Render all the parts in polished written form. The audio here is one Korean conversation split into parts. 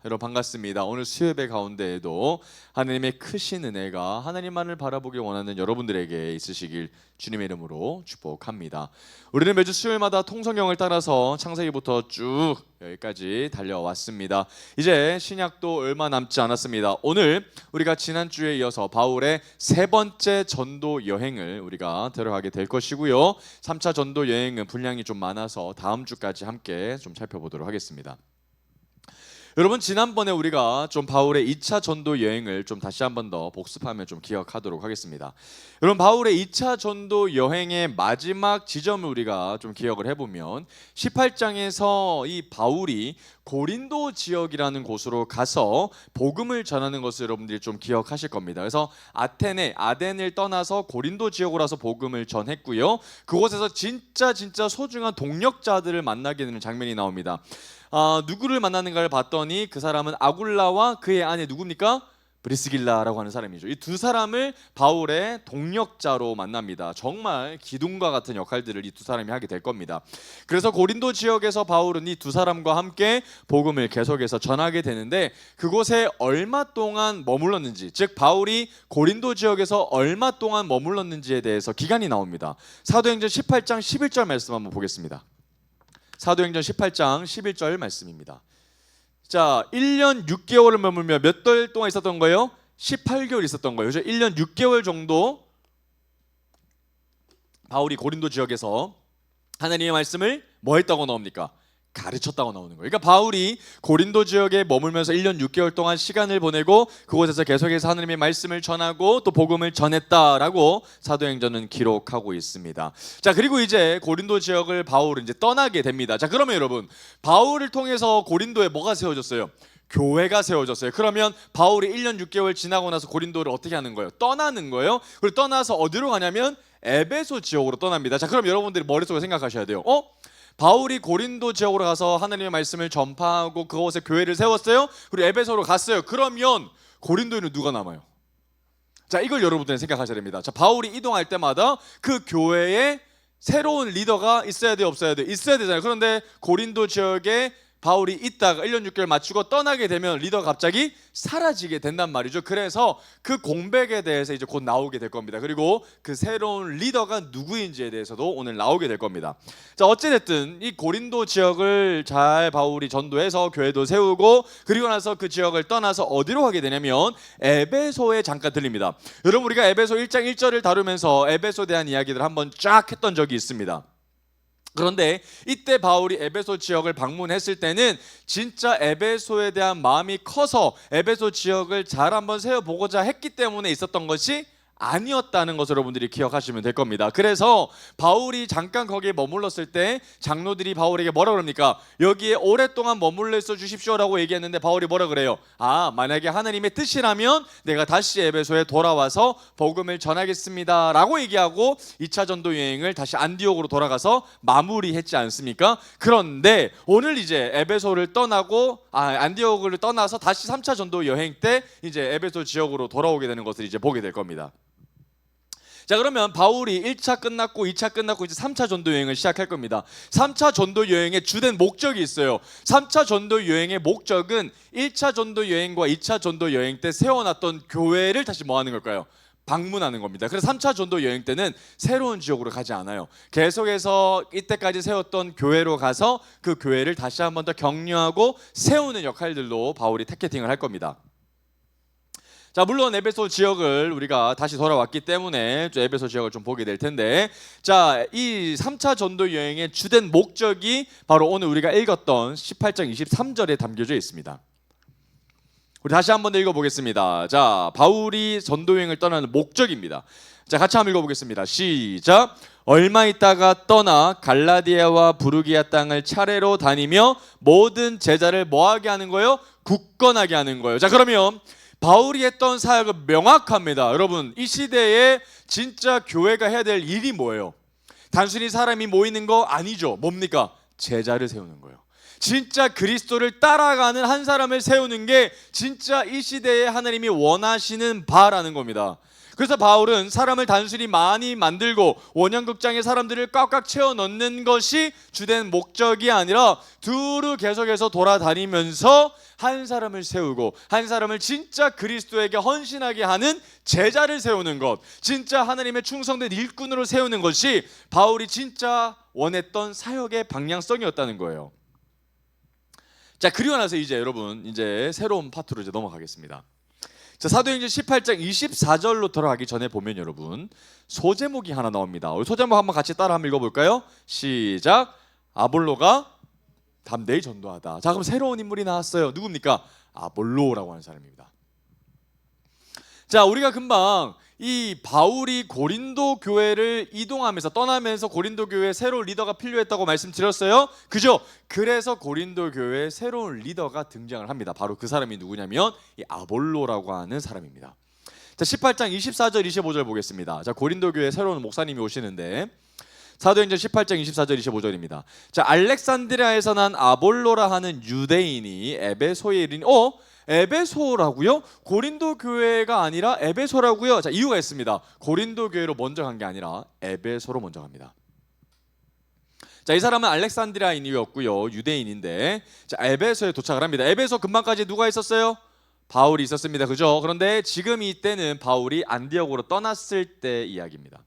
여러분 반갑습니다. 오늘 수요예배 가운데에도 하나님의 크신 은혜가 하나님만을 바라보길 원하는 여러분들에게 있으시길 주님의 이름으로 축복합니다. 우리는 매주 수요일마다 통성경을 따라서 창세기부터 쭉 여기까지 달려왔습니다. 이제 신약도 얼마 남지 않았습니다. 오늘 우리가 지난주에 이어서 바울의 세 번째 전도 여행을 우리가 들어가게 될 것이고요. 3차 전도 여행은 분량이 좀 많아서 다음 주까지 함께 좀 살펴보도록 하겠습니다. 여러분, 지난번에 우리가 좀 바울의 2차 전도 여행을 좀 다시 한 번 더 복습하면 좀 기억하도록 하겠습니다. 여러분, 바울의 2차 전도 여행의 마지막 지점을 우리가 좀 기억을 해보면 18장에서 이 바울이 고린도 지역이라는 곳으로 가서 복음을 전하는 것을 여러분들이 좀 기억하실 겁니다. 그래서 아덴을 떠나서 고린도 지역으로 와서 복음을 전했고요. 그곳에서 진짜 소중한 동력자들을 만나게 되는 장면이 나옵니다. 누구를 만나는가를 봤더니 그 사람은 아굴라와 그의 아내 누굽니까? 브리스길라라고 하는 사람이죠. 이 두 사람을 바울의 동력자로 만납니다. 정말 기둥과 같은 역할들을 이 두 사람이 하게 될 겁니다. 그래서 고린도 지역에서 바울은 이 두 사람과 함께 복음을 계속해서 전하게 되는데, 그곳에 얼마 동안 머물렀는지, 즉 바울이 고린도 지역에서 얼마 동안 머물렀는지에 대해서 기간이 나옵니다. 사도행전 18장 11절 말씀 한번 보겠습니다. 사도행전 18장 11절 말씀입니다. 자, 1년 6개월을 머물며 몇 달 동안 있었던 거예요? 18개월 있었던 거예요. 그래서 1년 6개월 정도 바울이 고린도 지역에서 하나님의 말씀을 뭐 했다고 나옵니까? 가르쳤다고 나오는 거예요. 그러니까 바울이 고린도 지역에 머물면서 1년 6개월 동안 시간을 보내고 그곳에서 계속해서 하나님의 말씀을 전하고 또 복음을 전했다라고 사도행전은 기록하고 있습니다. 자, 그리고 이제 고린도 지역을 바울은 이제 떠나게 됩니다. 자, 그러면 여러분, 바울을 통해서 고린도에 뭐가 세워졌어요? 교회가 세워졌어요. 그러면 바울이 1년 6개월 지나고 나서 고린도를 어떻게 하는 거예요? 떠나는 거예요. 그리고 떠나서 어디로 가냐면 에베소 지역으로 떠납니다. 자, 그럼 여러분들이 머릿속에 생각하셔야 돼요. 바울이 고린도 지역으로 가서 하나님의 말씀을 전파하고 그곳에 교회를 세웠어요. 그리고 에베소로 갔어요. 그러면 고린도에는 누가 남아요? 자, 이걸 여러분들은 생각하셔야 됩니다. 자, 바울이 이동할 때마다 그 교회에 새로운 리더가 있어야 돼요, 없어야 돼요? 있어야 되잖아요. 그런데 고린도 지역에 바울이 있다가 1년 6개월 마치고 떠나게 되면 리더가 갑자기 사라지게 된단 말이죠. 그래서 그 공백에 대해서 이제 곧 나오게 될 겁니다. 그리고 그 새로운 리더가 누구인지에 대해서도 오늘 나오게 될 겁니다. 자, 어찌됐든 이 고린도 지역을 잘 바울이 전도해서 교회도 세우고 그리고 나서 그 지역을 떠나서 어디로 가게 되냐면 에베소에 잠깐 들립니다. 여러분, 우리가 에베소 1장 1절을 다루면서 에베소에 대한 이야기를 한번 쫙 했던 적이 있습니다. 그런데 이때 바울이 에베소 지역을 방문했을 때는 진짜 에베소에 대한 마음이 커서 에베소 지역을 잘 한번 세워보고자 했기 때문에 있었던 것이 아니었다는 것을 여러분들이 기억하시면 될 겁니다. 그래서 바울이 잠깐 거기에 머물렀을 때 장로들이 바울에게 뭐라 그럽니까? 여기에 오랫동안 머물러 있어 주십시오라고 얘기했는데 바울이 뭐라 그래요? 만약에 하나님의 뜻이라면 내가 다시 에베소에 돌아와서 복음을 전하겠습니다 라고 얘기하고 2차 전도 여행을 다시 안디옥으로 돌아가서 마무리했지 않습니까? 그런데 오늘 이제 에베소를 떠나고 안디옥을 떠나서 다시 3차 전도 여행 때 이제 에베소 지역으로 돌아오게 되는 것을 이제 보게 될 겁니다. 자, 그러면 바울이 1차 끝났고 2차 끝났고 이제 3차 전도 여행을 시작할 겁니다. 3차 전도 여행의 주된 목적이 있어요. 3차 전도 여행의 목적은 1차 전도 여행과 2차 전도 여행 때 세워놨던 교회를 다시 뭐 하는 걸까요? 방문하는 겁니다. 그래서 3차 전도 여행 때는 새로운 지역으로 가지 않아요. 계속해서 이때까지 세웠던 교회로 가서 그 교회를 다시 한 번 더 격려하고 세우는 역할들로 바울이 타겟팅을 할 겁니다. 자, 물론 에베소 지역을 우리가 다시 돌아왔기 때문에 에베소 지역을 좀 보게 될 텐데, 자, 이 3차 전도 여행의 주된 목적이 바로 오늘 우리가 읽었던 18장 23절에 담겨져 있습니다. 우리 다시 한번 읽어보겠습니다. 자, 바울이 전도 여행을 떠나는 목적입니다. 자, 같이 한번 읽어보겠습니다. 시작. 얼마 있다가 떠나 갈라디아와 부르기아 땅을 차례로 다니며 모든 제자를 뭐하게 하는 거예요? 굳건하게 하는 거예요. 자, 그러면 바울이 했던 사역은 명확합니다. 여러분, 이 시대에 진짜 교회가 해야 될 일이 뭐예요? 단순히 사람이 모이는 거 아니죠. 뭡니까? 제자를 세우는 거예요. 진짜 그리스도를 따라가는 한 사람을 세우는 게 진짜 이 시대에 하나님이 원하시는 바라는 겁니다. 그래서 바울은 사람을 단순히 많이 만들고 원형극장에 사람들을 꽉꽉 채워 넣는 것이 주된 목적이 아니라 두루 계속해서 돌아다니면서 한 사람을 세우고 한 사람을 진짜 그리스도에게 헌신하게 하는 제자를 세우는 것, 진짜 하나님의 충성된 일꾼으로 세우는 것이 바울이 진짜 원했던 사역의 방향성이었다는 거예요. 자, 그리고 나서 이제 여러분 이제 새로운 파트로 이제 넘어가겠습니다. 자, 사도행전 18장 24절로 들어가기 전에 보면 여러분 소제목이 하나 나옵니다. 우리 소제목 한번 같이 따라 한번 읽어볼까요? 시작. 아볼로가 담대히 전도하다. 자, 그럼 새로운 인물이 나왔어요. 누굽니까? 아볼로라고 하는 사람입니다. 자, 우리가 금방 이 바울이 고린도 교회를 이동하면서 떠나면서 고린도 교회에 새로운 리더가 필요했다고 말씀드렸어요. 그죠? 그래서 고린도 교회에 새로운 리더가 등장을 합니다. 바로 그 사람이 누구냐면 이 아볼로라고 하는 사람입니다. 자, 18장 24절 25절 보겠습니다. 자, 고린도 교회에 새로운 목사님이 오시는데 사도행전 18장 24절 25절입니다. 자, 알렉산드리아에서 난 아볼로라 하는 유대인이 에베소에 이르니 에베소라고요? 고린도 교회가 아니라 에베소라고요? 자, 이유가 있습니다. 고린도 교회로 먼저 간 게 아니라 에베소로 먼저 갑니다. 자, 이 사람은 알렉산드리아인이었고요, 유대인인데 자, 에베소에 도착을 합니다. 에베소 근방까지 누가 있었어요? 바울이 있었습니다. 그죠? 그런데 지금 이때는 바울이 안디옥으로 떠났을 때 이야기입니다.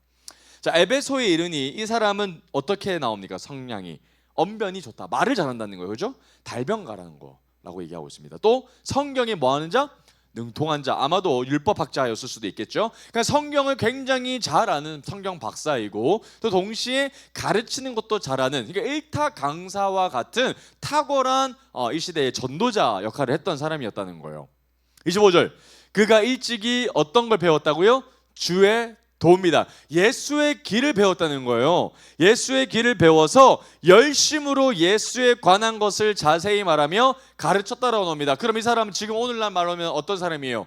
자, 에베소에 이르니 이 사람은 어떻게 나옵니까? 성량이 언변이 좋다, 말을 잘한다는 거예요. 그죠? 달변가라는 거라고 얘기하고 있습니다. 또 성경에 뭐 하는 자? 능통한 자. 아마도 율법학자였을 수도 있겠죠. 그러니까 성경을 굉장히 잘 아는 성경 박사이고 또 동시에 가르치는 것도 잘하는, 그러니까 일타 강사와 같은 탁월한 이 시대의 전도자 역할을 했던 사람이었다는 거예요. 25절. 그가 일찍이 어떤 걸 배웠다고요? 주의 도입니다. 예수의 길을 배웠다는 거예요. 예수의 길을 배워서 열심으로 예수에 관한 것을 자세히 말하며 가르쳤다라고 나옵니다. 그럼 이 사람은 지금 오늘날 말하면 어떤 사람이에요?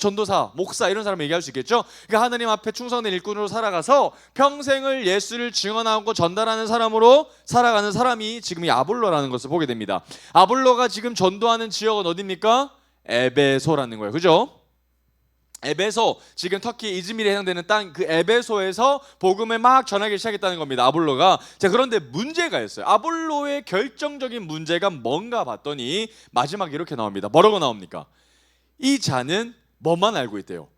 전도사, 목사 이런 사람 얘기할 수 있겠죠. 그러니까 하나님 앞에 충성된 일꾼으로 살아가서 평생을 예수를 증언하고 전달하는 사람으로 살아가는 사람이 지금 이 아볼로라는 것을 보게 됩니다. 아볼로가 지금 전도하는 지역은 어디입니까? 에베소라는 거예요. 그죠? 에베소, 지금 터키 이즈밀에 해당되는 땅, 그 에베소에서 복음을 막 전하기 시작했다는 겁니다. 아볼로가. 자, 그런데 문제가 있어요. 아볼로의 결정적인 문제가 뭔가 봤더니 마지막에 이렇게 나옵니다. 뭐라고 나옵니까? 이 자는 뭐만 알고 있대요?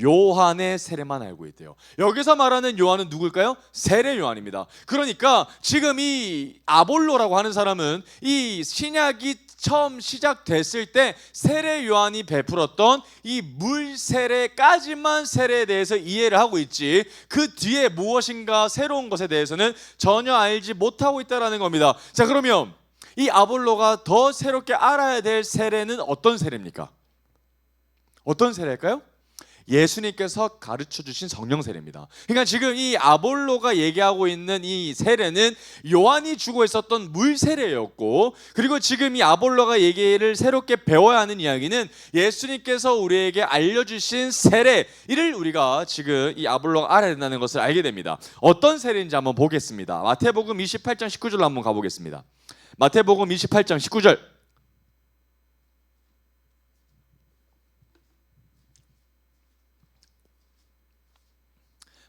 요한의 세례만 알고 있대요. 여기서 말하는 요한은 누굴까요? 세례 요한입니다. 그러니까 지금 이 아볼로라고 하는 사람은 이 신약이 처음 시작됐을 때 세례 요한이 베풀었던 이 물 세례까지만 세례에 대해서 이해를 하고 있지, 그 뒤에 무엇인가 새로운 것에 대해서는 전혀 알지 못하고 있다는 겁니다. 자, 그러면 이 아볼로가 더 새롭게 알아야 될 세례는 어떤 세례입니까? 어떤 세례일까요? 예수님께서 가르쳐 주신 성령 세례입니다. 그러니까 지금 이 아볼로가 얘기하고 있는 이 세례는 요한이 주고 있었던 물 세례였고, 그리고 지금 이 아볼로가 얘기를 새롭게 배워야 하는 이야기는 예수님께서 우리에게 알려주신 세례, 이를 우리가 지금 이 아볼로가 알아야 된다는 것을 알게 됩니다. 어떤 세례인지 한번 보겠습니다. 마태복음 28장 19절로 한번 가보겠습니다. 마태복음 28장 19절.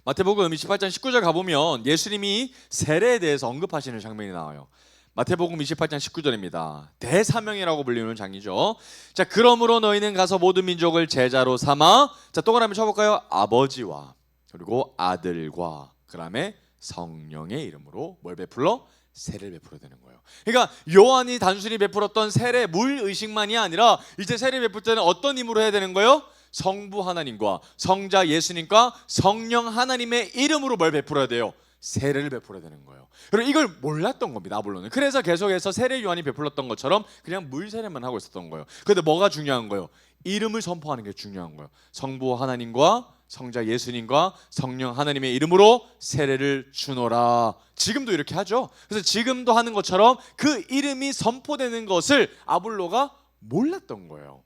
마태복음 28장 19절 가보면 예수님이 세례에 대해서 언급하시는 장면이 나와요. 마태복음 28장 19절입니다. 대사명이라고 불리는 장이죠. 자, 그러므로 너희는 가서 모든 민족을 제자로 삼아, 자, 동그라미 쳐볼까요? 아버지와 그리고 아들과 그 다음에 성령의 이름으로 뭘 베풀어? 세례를 베풀어야 되는 거예요. 그러니까 요한이 단순히 베풀었던 세례 물 의식만이 아니라 이제 세례 베풀 때는 어떤 힘으로 해야 되는 거예요? 성부 하나님과 성자 예수님과 성령 하나님의 이름으로 뭘 베풀어야 돼요? 세례를 베풀어야 되는 거예요. 그리고 이걸 몰랐던 겁니다, 아볼로는. 그래서 계속해서 세례 요한이 베풀었던 것처럼 그냥 물 세례만 하고 있었던 거예요. 그런데 뭐가 중요한 거예요? 이름을 선포하는 게 중요한 거예요. 성부 하나님과 성자 예수님과 성령 하나님의 이름으로 세례를 주노라. 지금도 이렇게 하죠. 그래서 지금도 하는 것처럼 그 이름이 선포되는 것을 아볼로가 몰랐던 거예요.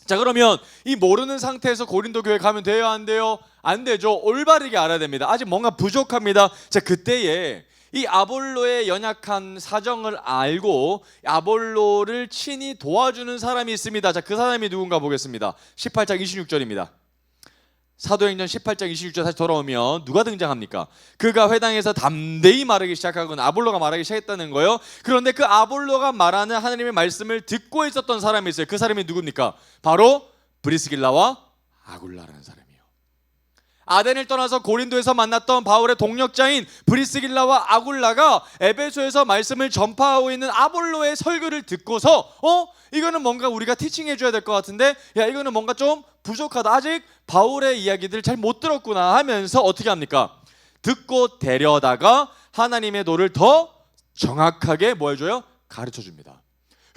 자, 그러면 이 모르는 상태에서 고린도 교회 가면 돼요, 안 돼요? 안 되죠. 올바르게 알아야 됩니다. 아직 뭔가 부족합니다. 자, 그때에 이 아볼로의 연약한 사정을 알고 아볼로를 친히 도와주는 사람이 있습니다. 자, 그 사람이 누군가 보겠습니다. 18장 26절입니다. 사도행전 18장 26절 다시 돌아오면 누가 등장합니까? 그가 회당에서 담대히 말하기 시작하고는 아볼로가 말하기 시작했다는 거예요. 그런데 그 아볼로가 말하는 하나님의 말씀을 듣고 있었던 사람이 있어요. 그 사람이 누굽니까? 바로 브리스길라와 아굴라라는 사람이에요. 아덴을 떠나서 고린도에서 만났던 바울의 동력자인 브리스길라와 아굴라가 에베소에서 말씀을 전파하고 있는 아볼로의 설교를 듣고서 이거는 뭔가 우리가 티칭해 줘야 될 것 같은데, 야, 이거는 뭔가 좀 부족하다, 아직 바울의 이야기들 잘 못 들었구나 하면서 어떻게 합니까? 듣고 데려다가 하나님의 도를 더 정확하게 뭐 해줘요? 가르쳐 줍니다.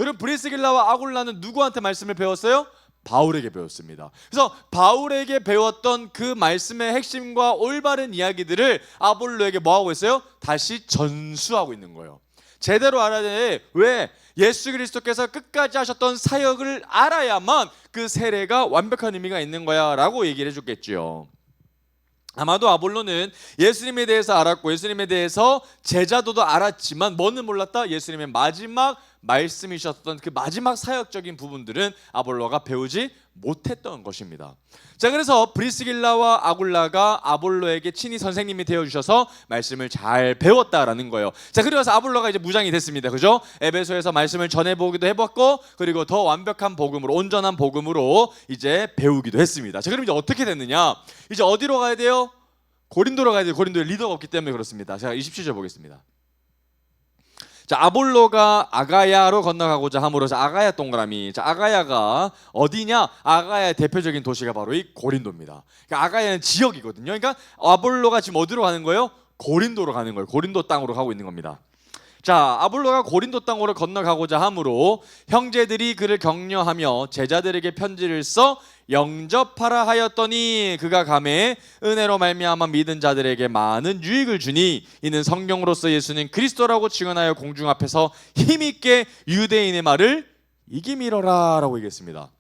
여러분, 브리스길라와 아굴라는 누구한테 말씀을 배웠어요? 바울에게 배웠습니다. 그래서 바울에게 배웠던 그 말씀의 핵심과 올바른 이야기들을 아볼로에게 뭐하고 있어요? 다시 전수하고 있는 거예요. 제대로 알아야 돼. 왜? 예수 그리스도께서 끝까지 하셨던 사역을 알아야만 그 세례가 완벽한 의미가 있는 거야 라고 얘기를 해줬겠죠. 아마도 아볼로는 예수님에 대해서 알았고 예수님에 대해서 제자도도 알았지만 뭐는 몰랐다? 예수님의 마지막 말씀이셨던 그 마지막 사역적인 부분들은 아볼로가 배우지 못했던 것입니다. 자, 그래서 브리스길라와 아굴라가 아볼로에게 친히 선생님이 되어주셔서 말씀을 잘 배웠다라는 거예요. 자, 그래서 아볼로가 이제 무장이 됐습니다. 그죠? 에베소에서 말씀을 전해보기도 해봤고, 그리고 더 완벽한 복음으로, 온전한 복음으로 이제 배우기도 했습니다. 자, 그럼 이제 어떻게 됐느냐? 이제 어디로 가야 돼요? 고린도로 가야 돼요. 고린도에 리더가 없기 때문에 그렇습니다. 제가 27절 보겠습니다. 자, 아볼로가 아가야로 건너가고자 함으로써 아가야 동그라미. 자, 아가야가 어디냐? 아가야의 대표적인 도시가 바로 이 고린도입니다. 그러니까 아가야는 지역이거든요. 그러니까 아볼로가 지금 어디로 가는 거예요? 고린도로 가는 거예요. 고린도 땅으로 가고 있는 겁니다. 자, 아볼로가 고린도 땅으로 건너가고자 함으로 형제들이 그를 격려하며 제자들에게 편지를 써 영접하라 하였더니 그가 가매 은혜로 말미암아 믿은 자들에게 많은 유익을 주니 이는 성령으로서 예수는 그리스도라고 증언하여 공중 앞에서 힘있게 유대인의 말을 이기미러라 라고 얘기했습니다.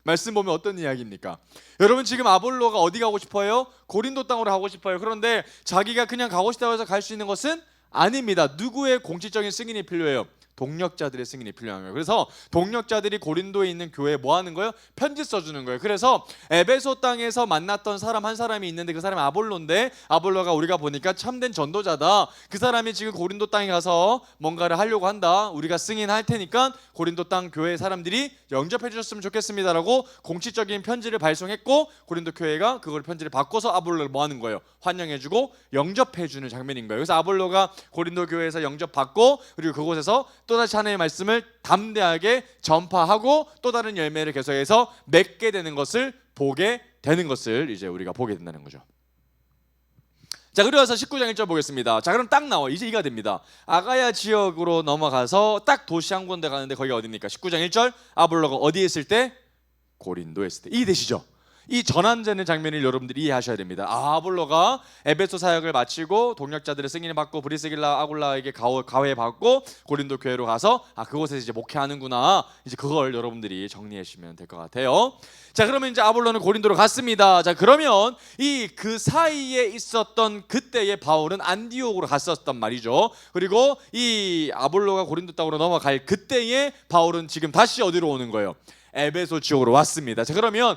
말씀 보면 어떤 이야기입니까? 여러분, 지금 아볼로가 어디 가고 싶어요? 고린도 땅으로 가고 싶어요. 그런데 자기가 그냥 가고 싶다고 해서 갈 수 있는 것은 아닙니다. 누구의 공식적인 승인이 필요해요? 동력자들의 승인이 필요한 거예요. 그래서 동력자들이 고린도에 있는 교회에 뭐 하는 거예요? 편지 써주는 거예요. 그래서 에베소 땅에서 만났던 사람 한 사람이 있는데 그 사람이 아볼로인데, 아볼로가 우리가 보니까 참된 전도자다. 그 사람이 지금 고린도 땅에 가서 뭔가를 하려고 한다. 우리가 승인할 테니까 고린도 땅 교회 사람들이 영접해 주셨으면 좋겠습니다라고 공식적인 편지를 발송했고, 고린도 교회가 그걸 편지를 바꿔서 아볼로를 뭐 하는 거예요? 환영해주고 영접해주는 장면인 거예요. 그래서 아볼로가 고린도 교회에서 영접받고, 그리고 그곳에서 또다시 하나님의 말씀을 담대하게 전파하고 또 다른 열매를 계속해서 맺게 되는 것을 보게 되는 것을 이제 우리가 보게 된다는 거죠. 자, 그리고서 19장 1절 보겠습니다. 자, 그럼 딱 나와. 이제 이가 됩니다. 아가야 지역으로 넘어가서 딱 도시 한 군데 가는데 거기가 어디입니까? 19장 1절 아볼로가 어디에 있을 때? 고린도에 있을 때. 이해되시죠? 이 전환되는 장면을 여러분들이 이해하셔야 됩니다. 아볼로가 에베소 사역을 마치고 동력자들의 승인을 받고 브리스길라 아굴라에게 가회 받고 고린도 교회로 가서 그곳에서 이제 목회하는구나. 이제 그걸 여러분들이 정리해 주시면 될 것 같아요. 자, 그러면 이제 아볼로는 고린도로 갔습니다. 자, 그러면 그 사이에 있었던 그때의 바울은 안디옥으로 갔었단 말이죠. 그리고 이 아볼로가 고린도 땅으로 넘어갈 그때의 바울은 지금 다시 어디로 오는 거예요? 에베소 지역으로 왔습니다. 자, 그러면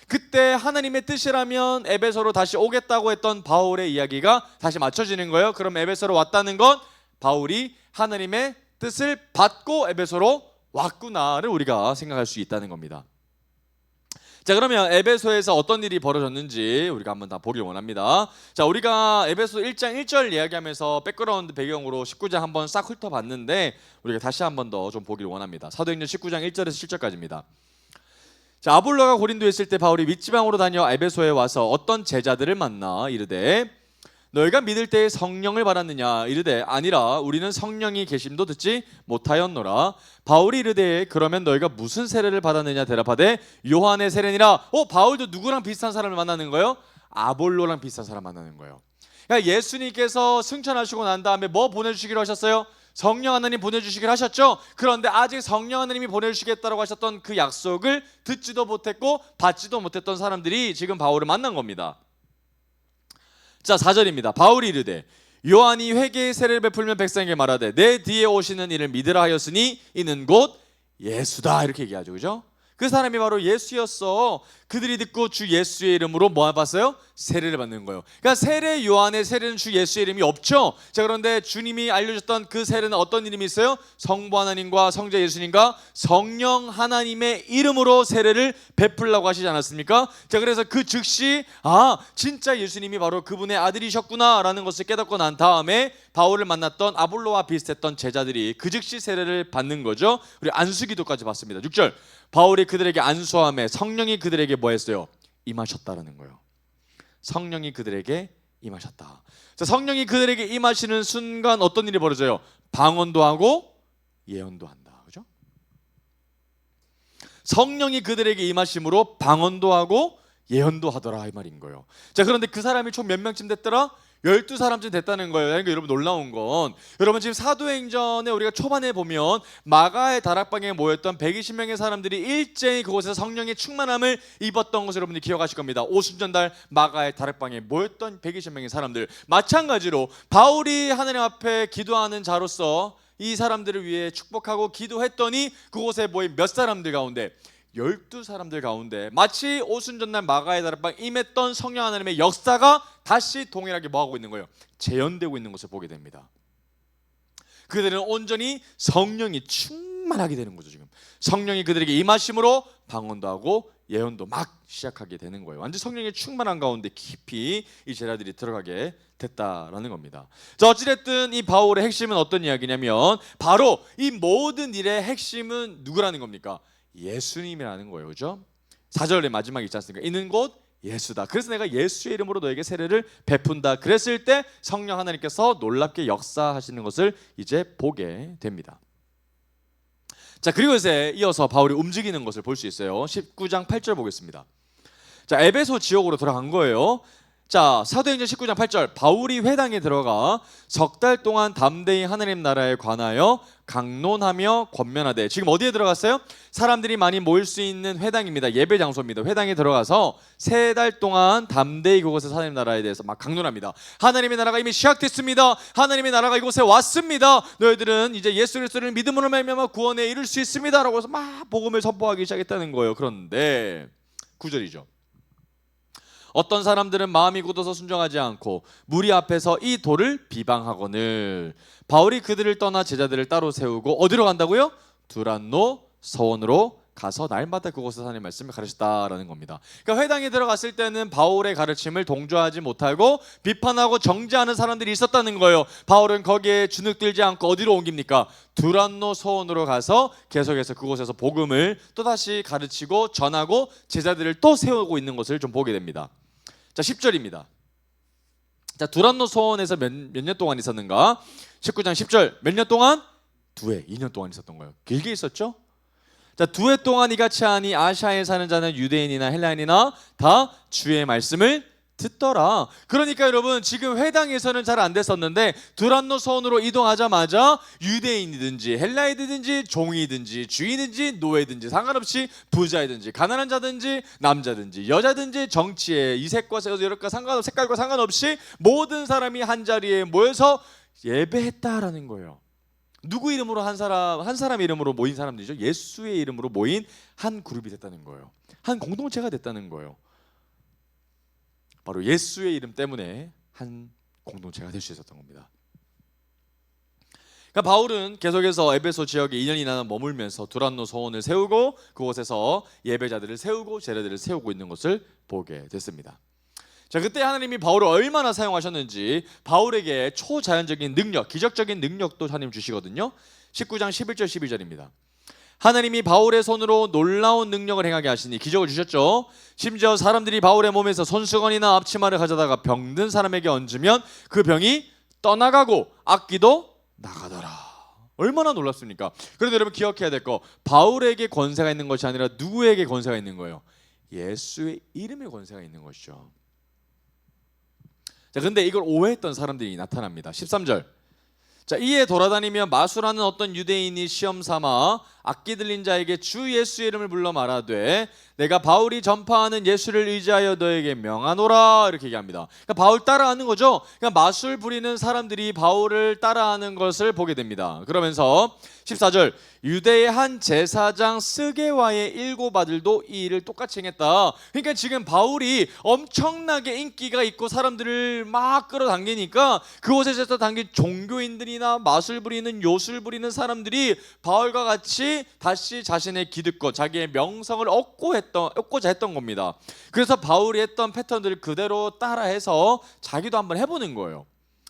그때 하나님의 뜻이라면 에베소로 다시 오겠다고 했던 바울의 이야기가 다시 맞춰지는 거예요. 그럼 에베소로 왔다는 건 바울이 하나님의 뜻을 받고 에베소로 왔구나를 우리가 생각할 수 있다는 겁니다. 자, 그러면 에베소에서 어떤 일이 벌어졌는지 우리가 한번 다 보길 원합니다. 자, 우리가 에베소 1장 1절 이야기하면서 백그라운드 배경으로 19장 한번 싹 훑어봤는데 우리가 다시 한번 더 좀 보길 원합니다. 사도행전 19장 1절에서 7절까지입니다. 자, 아볼로가 고린도에 있을 때 바울이 밑지방으로 다녀 에베소에 와서 어떤 제자들을 만나 이르되 너희가 믿을 때에 성령을 받았느냐 이르되 아니라 우리는 성령이 계심도 듣지 못하였노라. 바울이 이르되 그러면 너희가 무슨 세례를 받았느냐 대답하되 요한의 세례니라. 바울도 누구랑 비슷한 사람을 만나는 거예요? 아볼로랑 비슷한 사람 만나는 거예요. 그러니까 예수님께서 승천하시고 난 다음에 뭐 보내주시기로 하셨어요? 성령 하나님 보내주시기로 하셨죠. 그런데 아직 성령 하나님이 보내주시겠다고 하셨던 그 약속을 듣지도 못했고 받지도 못했던 사람들이 지금 바울을 만난 겁니다. 자, 4절입니다. 바울이 이르되 요한이 회개의 세례를 베풀면 백성에게 말하되 내 뒤에 오시는 이를 믿으라 하였으니 이는 곧 예수다. 이렇게 얘기하죠. 그죠? 그 사람이 바로 예수였어. 그들이 듣고 주 예수의 이름으로 뭐 받았어요? 세례를 받는 거예요. 그러니까 세례 요한의 세례는 주 예수의 이름이 없죠. 자, 그런데 주님이 알려줬던 그 세례는 어떤 이름이 있어요? 성부 하나님과 성자 예수님과 성령 하나님의 이름으로 세례를 베풀라고 하시지 않았습니까? 자, 그래서 그 즉시 진짜 예수님이 바로 그분의 아들이셨구나라는 것을 깨닫고 난 다음에 바울을 만났던 아볼로와 비슷했던 제자들이 그 즉시 세례를 받는 거죠. 우리 안수기도까지 받습니다. 6절, 바울이 그들에게 안수함에 성령이 그들에게 뭐 했어요? 임하셨다라는 거예요. 성령이 그들에게 임하셨다. 자, 성령이 그들에게 임하시는 순간 어떤 일이 벌어져요? 방언도 하고 예언도 한다. 그죠? 성령이 그들에게 임하심으로 방언도 하고 예언도 하더라 이 말인 거예요. 자, 그런데 그 사람이 총 몇 명쯤 됐더라? 12사람쯤 됐다는 거예요. 그러니까 여러분 놀라운 건, 여러분 지금 사도행전에 우리가 초반에 보면 마가의 다락방에 모였던 120명의 사람들이 일제히 그곳에서 성령의 충만함을 입었던 것을 여러분들이 기억하실 겁니다. 오순전날 마가의 다락방에 모였던 120명의 사람들, 마찬가지로 바울이 하나님 앞에 기도하는 자로서 이 사람들을 위해 축복하고 기도했더니 그곳에 모인 몇 사람들 가운데 12사람들 가운데 마치 오순전날 마가의 다락방 임했던 성령 하나님의 역사가 다시 동일하게 뭐하고 있는 거예요? 재현되고 있는 것을 보게 됩니다. 그들은 온전히 성령이 충만하게 되는 거죠. 지금 성령이 그들에게 임하심으로 방언도 하고 예언도 막 시작하게 되는 거예요. 완전 성령의 충만한 가운데 깊이 이 제자들이 들어가게 됐다라는 겁니다. 자, 어찌됐든 이 바울의 핵심은 어떤 이야기냐면 바로 이 모든 일의 핵심은 누구라는 겁니까? 예수님이라는 거예요. 그죠? 4절의 마지막에 있지 않습니까? 이는 곧 예수다. 그래서 내가 예수의 이름으로 너에게 세례를 베푼다. 그랬을 때 성령 하나님께서 놀랍게 역사하시는 것을 이제 보게 됩니다. 자, 그리고 이어서 바울이 움직이는 것을 볼 수 있어요. 19장 8절 보겠습니다. 자, 에베소 지역으로 돌아간 거예요. 자, 사도행전 19장 8절, 바울이 회당에 들어가 석 달 동안 담대히 하나님 나라에 관하여 강론하며 권면하되. 지금 어디에 들어갔어요? 사람들이 많이 모일 수 있는 회당입니다. 예배 장소입니다. 회당에 들어가서 3달 동안 담대히 그곳에서 하나님 나라에 대해서 막 강론합니다. 하나님의 나라가 이미 시작됐습니다. 하나님의 나라가 이곳에 왔습니다. 너희들은 이제 예수 그리스도를 믿음으로 말미암아 구원에 이를 수 있습니다 라고 해서 막 복음을 선포하기 시작했다는 거예요. 그런데 9절이죠. 어떤 사람들은 마음이 굳어서 순종하지 않고 무리 앞에서 이 도를 비방하거늘. 바울이 그들을 떠나 제자들을 따로 세우고 어디로 간다고요? 두란노 서원으로 가서 날마다 그곳에서 하나님의 말씀을 가르쳤다라는 겁니다. 그러니까 회당에 들어갔을 때는 바울의 가르침을 동조하지 못하고 비판하고 정죄하는 사람들이 있었다는 거예요. 바울은 거기에 주눅들지 않고 어디로 옮깁니까? 두란노 서원으로 가서 계속해서 그곳에서 복음을 또다시 가르치고 전하고 제자들을 또 세우고 있는 것을 좀 보게 됩니다. 자, 10절입니다. 자, 두란노 서원에서 몇 년 동안 있었는가? 19장 10절, 몇 년 동안? 2년 동안 있었던 거예요. 길게 있었죠? 자, 2해 동안 이같이 하니 아시아에 사는 자는 유대인이나 헬라인이나 다 주의 말씀을 듣더라. 그러니까 여러분 지금 회당에서는 잘 안 됐었는데 두란노 서원으로 이동하자마자 유대인이든지 헬라인이든지 종이든지 주인이든지 노예든지 상관없이 부자이든지 가난한 자든지 남자든지 여자든지 정치에 이색과 색깔과 상관없이 모든 사람이 한 자리에 모여서 예배했다라는 거예요. 누구 이름으로 한 사람 이름으로 모인 사람들이죠. 예수의 이름으로 모인 한 그룹이 됐다는 거예요. 한 공동체가 됐다는 거예요. 바로 예수의 이름 때문에 한 공동체가 될 수 있었던 겁니다. 그러니까 바울은 계속해서 에베소 지역에 2년이나 머물면서 두란노 서원을 세우고 그곳에서 예배자들을 세우고 제자들을 세우고 있는 것을 보게 됐습니다. 자, 그때 하나님이 바울을 얼마나 사용하셨는지 바울에게 초자연적인 능력, 기적적인 능력도 하나님 주시거든요. 19장 11절 12절입니다. 하나님이 바울의 손으로 놀라운 능력을 행하게 하시니 기적을 주셨죠. 심지어 사람들이 바울의 몸에서 손수건이나 앞치마를 가져다가 병든 사람에게 얹으면 그 병이 떠나가고 악기도 나가더라. 얼마나 놀랍습니까? 그런데 여러분 기억해야 될 거, 바울에게 권세가 있는 것이 아니라 누구에게 권세가 있는 거예요? 예수의 이름에 권세가 있는 것이죠. 자, 근데 이걸 오해했던 사람들이 나타납니다. 13절. 자, 이에 돌아다니며 마수라는 어떤 유대인이 시험 삼아 악기 들린 자에게 주 예수의 이름을 불러 말하되 내가 바울이 전파하는 예수를 의지하여 너에게 명하노라 이렇게 얘기합니다. 그러니까 바울 따라하는 거죠. 그러니까 마술 부리는 사람들이 바울을 따라하는 것을 보게 됩니다. 그러면서 14절 유대의 한 제사장 스게와의 일곱 아들도 이 일을 똑같이 행했다. 그러니까 지금 바울이 엄청나게 인기가 있고 사람들을 막 끌어당기니까 그곳에서 당긴 종교인들이나 마술 부리는 요술 부리는 사람들이 바울과 같이 다시 자신의 기득권 자기의 명성을 얻고자 했던 겁니다. 그래서 바울이 했던 패턴들을 그대로 따라해서 자기도 한번 해보는 거예요.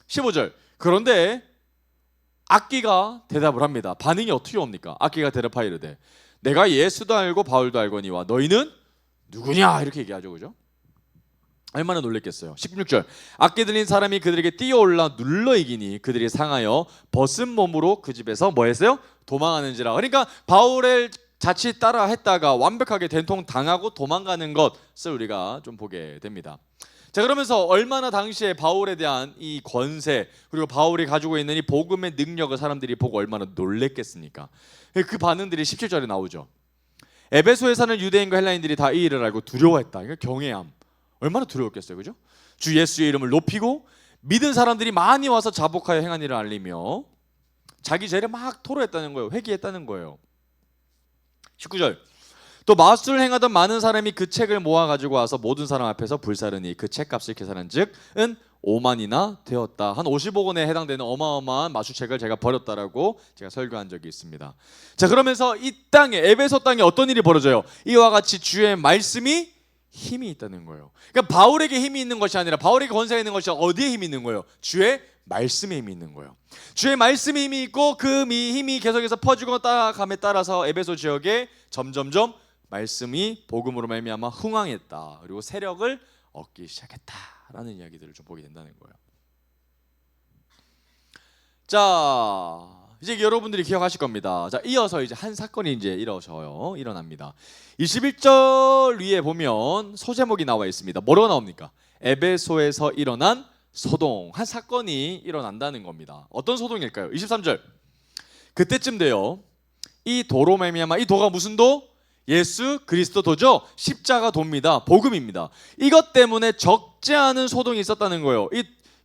15절 그런데 악기가 대답을 합니다. 반응이 어떻게 옵니까? 악기가 대답하여 이르되 내가 예수도 알고 바울도 알거니와 너희는 누구냐 이렇게 얘기하죠. 그죠? 얼마나 놀랬겠어요. 16절 악기 들린 사람이 그들에게 뛰어올라 눌러 이기니 그들이 상하여 벗은 몸으로 그 집에서 뭐 했어요? 도망하는지라. 그러니까 바울을 자칫 따라 했다가 완벽하게 된통 당하고 도망가는 것을 우리가 좀 보게 됩니다. 자, 그러면서 얼마나 당시에 바울에 대한 이 권세 그리고 바울이 가지고 있는 이 복음의 능력을 사람들이 보고 얼마나 놀랬겠습니까? 그 반응들이 17절에 나오죠. 에베소에 사는 유대인과 헬라인들이 다 이 일을 알고 두려워했다. 그러니까 경외함. 얼마나 두려웠겠어요, 그죠? 주 예수의 이름을 높이고 믿은 사람들이 많이 와서 자복하여 행한 일을 알리며 자기 죄를 막 토로했다는 거예요. 회개했다는 거예요. 19절 또 마술을 행하던 많은 사람이 그 책을 모아 가지고 와서 모든 사람 앞에서 불사르니 그 책값을 계산한즉은 5만이나 되었다. 한 50억 원에 해당되는 어마어마한 마술책을 제가 버렸다라고 제가 설교한 적이 있습니다. 자, 그러면서 이 땅에 에베소 땅에 어떤 일이 벌어져요? 이와 같이 주의 말씀이 힘이 있다는 거예요. 그러니까 바울에게 힘이 있는 것이 아니라 바울에게 권세가 있는 것이 어디에 힘이 있는 거예요? 주의 말씀에 힘이 있는 거예요. 주의 말씀에 힘이 있고 그 힘이 계속해서 퍼지고 따라감에 따라서 에베소 지역에 점점점 말씀이 복음으로 말미암아 흥왕했다. 그리고 세력을 얻기 시작했다라는 이야기들을 좀 보게 된다는 거예요. 자, 이제 여러분들이 기억하실 겁니다. 자, 이어서 이제 한 사건이 이제 일어납니다. 21절 위에 보면 소제목이 나와 있습니다. 뭐라고 나옵니까? 에베소에서 일어난 소동, 한 사건이 일어난다는 겁니다. 어떤 소동일까요? 23절 그때쯤 돼요. 이 도로 말미암아, 이 도가 무슨 도? 예수 그리스도 도죠. 십자가 도입니다. 복음입니다. 이것 때문에 적지 않은 소동이 있었다는 거예요.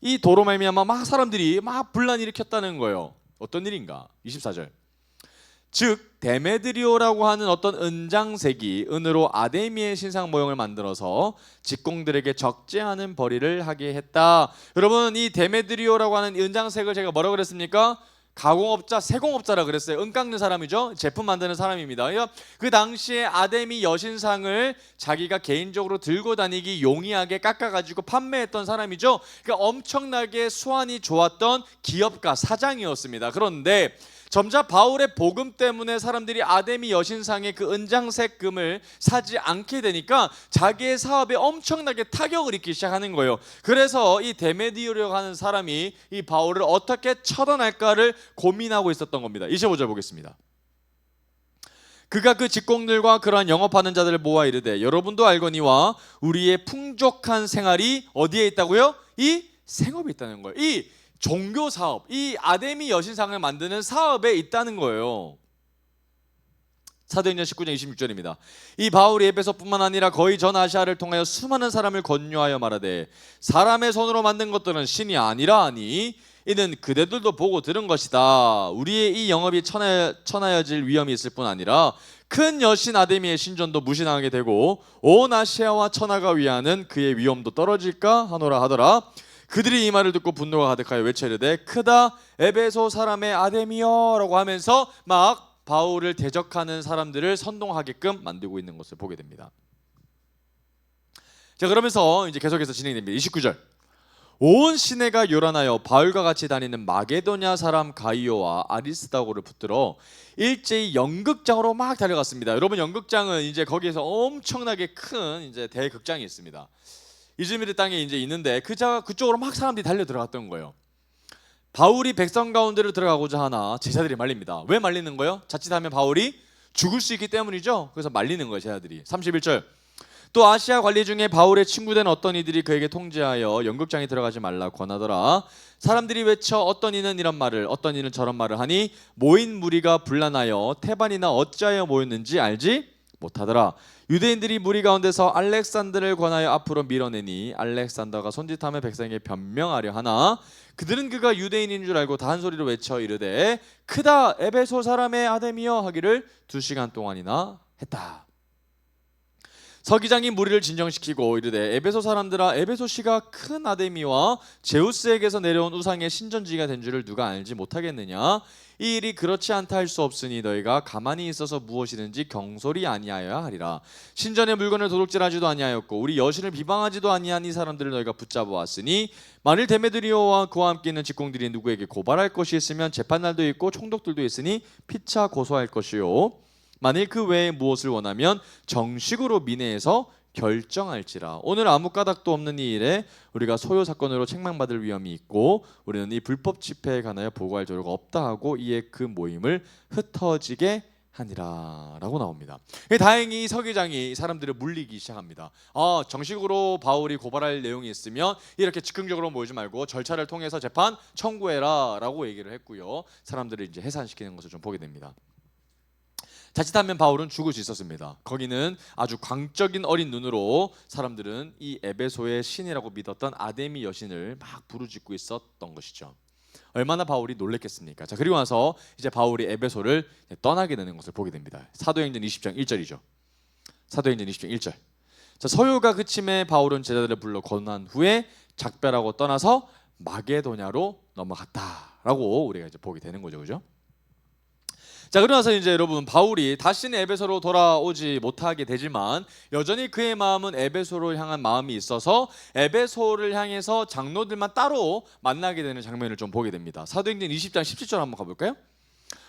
이 도로 말미암아 막 사람들이 막 분란 일으켰다는 거예요. 어떤 일인가? 24절 즉 데메드리오라고 하는 어떤 은장색이 은으로 아데미의 신상 모형을 만들어서 직공들에게 적지 않은 벌이를 하게 했다. 여러분, 이 데메드리오라고 하는 은장색을 제가 뭐라고 그랬습니까? 가공업자, 세공업자라 그랬어요. 은 깎는 사람이죠. 제품 만드는 사람입니다. 그 당시에 아데미 여신상을 자기가 개인적으로 들고 다니기 용이하게 깎아가지고 판매했던 사람이죠. 그러니까 엄청나게 수완이 좋았던 기업가, 사장이었습니다. 그런데 점차 바울의 복음 때문에 사람들이 아데미 여신상의 그 은장색 금을 사지 않게 되니까 자기의 사업에 엄청나게 타격을 입기 시작하는 거예요. 그래서 이 데메디오라고 하는 사람이 이 바울을 어떻게 처단할까를 고민하고 있었던 겁니다. 25절 보겠습니다. 그가 그 직공들과 그러한 영업하는 자들을 모아 이르되 여러분도 알거니와 우리의 풍족한 생활이 어디에 있다고요? 이 생업에 있다는 거예요. 이 종교 사업, 이 아데미 여신상을 만드는 사업에 있다는 거예요. 사도행전 19장 26절입니다. 이 바울이 에베소뿐만 아니라 거의 전 아시아를 통하여 수많은 사람을 권유하여 말하되 사람의 손으로 만든 것들은 신이 아니라 하니 이는 그대들도 보고 들은 것이다. 우리의 이 영업이 천하여질 위험이 있을 뿐 아니라 큰 여신 아데미의 신전도 무시당하게 되고 온 아시아와 천하가 위하는 그의 위엄도 떨어질까 하노라 하더라. 그들이 이 말을 듣고 분노가 가득하여 외치르되 크다 에베소 사람의 아데미여라고 하면서 막 바울을 대적하는 사람들을 선동하게끔 만들고 있는 것을 보게 됩니다. 자, 그러면서 이제 계속해서 진행됩니다. 29절 온 시내가 요란하여 바울과 같이 다니는 마게도냐 사람 가이오와 아리스다고를 붙들어 일제히 연극장으로 막 달려갔습니다. 여러분, 연극장은 이제 거기에서 엄청나게 큰 이제 대극장이 있습니다. 이즈미르 땅에 이제 있는데 그쪽으로 막 사람들이 달려 들어갔던 거예요. 바울이 백성 가운데로 들어가고자 하나 제자들이 말립니다. 왜 말리는 거예요? 자칫하면 바울이 죽을 수 있기 때문이죠. 그래서 말리는 거예요, 제자들이. 31절 또 아시아 관리 중에 바울의 친구된 어떤 이들이 그에게 통지하여 연극장에 들어가지 말라 권하더라. 사람들이 외쳐 어떤 이는 이런 말을 어떤 이는 저런 말을 하니 모인 무리가 분란하여 태반이나 어찌하여 모였는지 알지 못하더라. 유대인들이 무리 가운데서 알렉산더를 권하여 앞으로 밀어내니 알렉산더가 손짓하며 백성에게 변명하려 하나 그들은 그가 유대인인 줄 알고 다 한 소리로 외쳐 이르되 크다 에베소 사람의 아데미여 하기를 2시간 동안이나 했다. 서기장이 무리를 진정시키고 이르되 에베소 사람들아 에베소시가 큰 아데미와 제우스에게서 내려온 우상의 신전지가 된 줄을 누가 알지 못하겠느냐. 이 일이 그렇지 않다 할 수 없으니 너희가 가만히 있어서 무엇이든지 경솔이 아니하여야 하리라. 신전의 물건을 도둑질하지도 아니하였고 우리 여신을 비방하지도 아니한 이 사람들을 너희가 붙잡아 왔으니 만일 데메드리오와 그와 함께 있는 직공들이 누구에게 고발할 것이 있으면 재판날도 있고 총독들도 있으니 피차 고소할 것이요 만일 그 외에 무엇을 원하면 정식으로 민회에서 결정할지라. 오늘 아무 까닭도 없는 이 일에 우리가 소요 사건으로 책망받을 위험이 있고 우리는 이 불법 집회에 관하여 보고할 자료가 없다 하고 이에 그 모임을 흩어지게 하니라 라고 나옵니다. 다행히 서기장이 사람들을 물리기 시작합니다. 정식으로 바울이 고발할 내용이 있으면 이렇게 즉흥적으로 모이지 말고 절차를 통해서 재판 청구해라 라고 얘기를 했고요. 사람들을 이제 해산시키는 것을 좀 보게 됩니다. 자칫하면 바울은 죽을 수 있었습니다. 거기는 아주 광적인 어린 눈으로 사람들은 이 에베소의 신이라고 믿었던 아데미 여신을 막 부르짖고 있었던 것이죠. 얼마나 바울이 놀랬겠습니까? 자, 그리고 나서 이제 바울이 에베소를 떠나게 되는 것을 보게 됩니다. 사도행전 20장 1절이죠. 사도행전 20장 1절. 자, 서유가 그침에 바울은 제자들을 불러 권한 후에 작별하고 떠나서 마게도냐로 넘어갔다라고 우리가 이제 보게 되는 거죠, 그죠? 자, 그러나서 이제 여러분 바울이 다시는 에베소로 돌아오지 못하게 되지만 여전히 그의 마음은 에베소를 향한 마음이 있어서 에베소를 향해서 장로들만 따로 만나게 되는 장면을 좀 보게 됩니다. 사도행전 20장 17절 한번 가볼까요?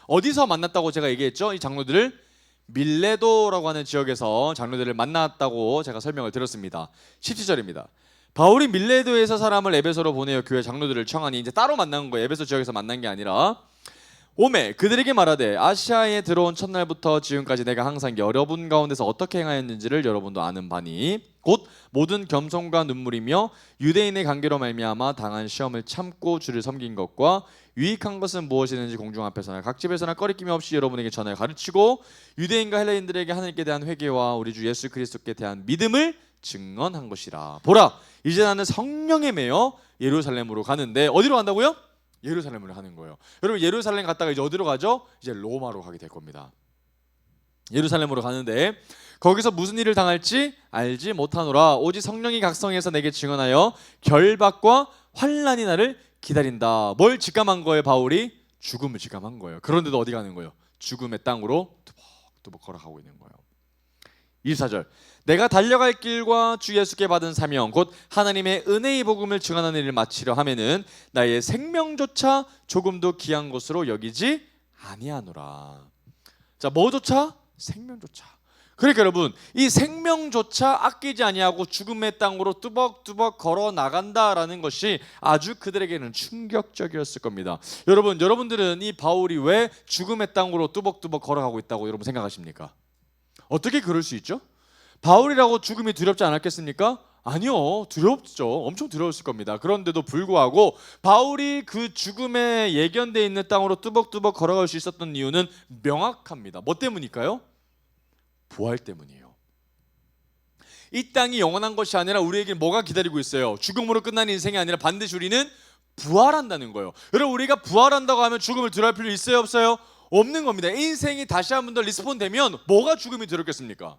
어디서 만났다고 제가 얘기했죠? 이 장로들을 밀레도라고 하는 지역에서 장로들을 만났다고 제가 설명을 드렸습니다. 17절입니다. 바울이 밀레도에서 사람을 에베소로 보내어 교회 장로들을 청하니 이제 따로 만난 거예요. 에베소 지역에서 만난 게 아니라 오매 그들에게 말하되 아시아에 들어온 첫날부터 지금까지 내가 항상 여러분 가운데서 어떻게 행하였는지를 여러분도 아는 바니 곧 모든 겸손과 눈물이며 유대인의 관계로 말미암아 당한 시험을 참고 주를 섬긴 것과 유익한 것은 무엇이든지 공중 앞에서나 각 집에서나 꺼리낌이 없이 여러분에게 전하여 가르치고 유대인과 헬라인들에게 하나님께 대한 회개와 우리 주 예수 그리스도께 대한 믿음을 증언한 것이라. 보라 이제 나는 성령에 매여 예루살렘으로 가는데 어디로 간다고요? 예루살렘으로 가는 거예요. 여러분 예루살렘 갔다가 이제 어디로 가죠? 이제 로마로 가게 될 겁니다. 예루살렘으로 가는데 거기서 무슨 일을 당할지 알지 못하노라. 오직 성령이 각성해서 내게 증언하여 결박과 환난이 나를 기다린다. 뭘 직감한 거예요? 바울이 죽음을 직감한 거예요. 그런데도 어디 가는 거예요? 죽음의 땅으로 뚜벅뚜벅 걸어가고 있는 거예요. 24절 내가 달려갈 길과 주 예수께 받은 사명 곧 하나님의 은혜의 복음을 증언하는 일을 마치려 하면은 나의 생명조차 조금도 귀한 것으로 여기지 아니하노라. 자, 뭐조차? 생명조차. 그러니까 여러분 이 생명조차 아끼지 아니하고 죽음의 땅으로 뚜벅뚜벅 걸어 나간다라는 것이 아주 그들에게는 충격적이었을 겁니다. 여러분들은 이 바울이 왜 죽음의 땅으로 뚜벅뚜벅 걸어가고 있다고 여러분 생각하십니까? 어떻게 그럴 수 있죠? 바울이라고 죽음이 두렵지 않았겠습니까? 아니요, 두렵죠. 엄청 두려웠을 겁니다. 그런데도 불구하고 바울이 그 죽음에 예견되어 있는 땅으로 뚜벅뚜벅 걸어갈 수 있었던 이유는 명확합니다. 뭐 때문일까요? 부활 때문이에요. 이 땅이 영원한 것이 아니라 우리에게 뭐가 기다리고 있어요? 죽음으로 끝나는 인생이 아니라 반드시 우리는 부활한다는 거예요. 여러분 우리가 부활한다고 하면 죽음을 두려울 필요 있어요? 없어요? 없는 겁니다. 인생이 다시 한 번 더 리스폰 되면 뭐가 죽음이 두렵겠습니까?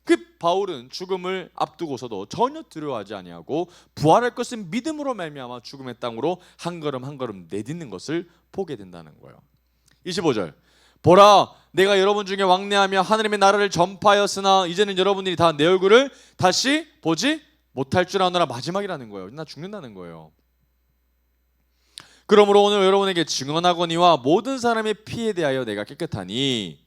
그 바울은 죽음을 앞두고서도 전혀 두려워하지 아니하고 부활할 것은 믿음으로 말미암아 죽음의 땅으로 한 걸음 한 걸음 내딛는 것을 보게 된다는 거예요. 25절 보라 내가 여러분 중에 왕래하며 하나님의 나라를 전파하였으나 이제는 여러분들이 다 내 얼굴을 다시 보지 못할 줄 아노라. 마지막이라는 거예요. 나 죽는다는 거예요. 그러므로 오늘 여러분에게 증언하거니와 모든 사람의 피에 대하여 내가 깨끗하니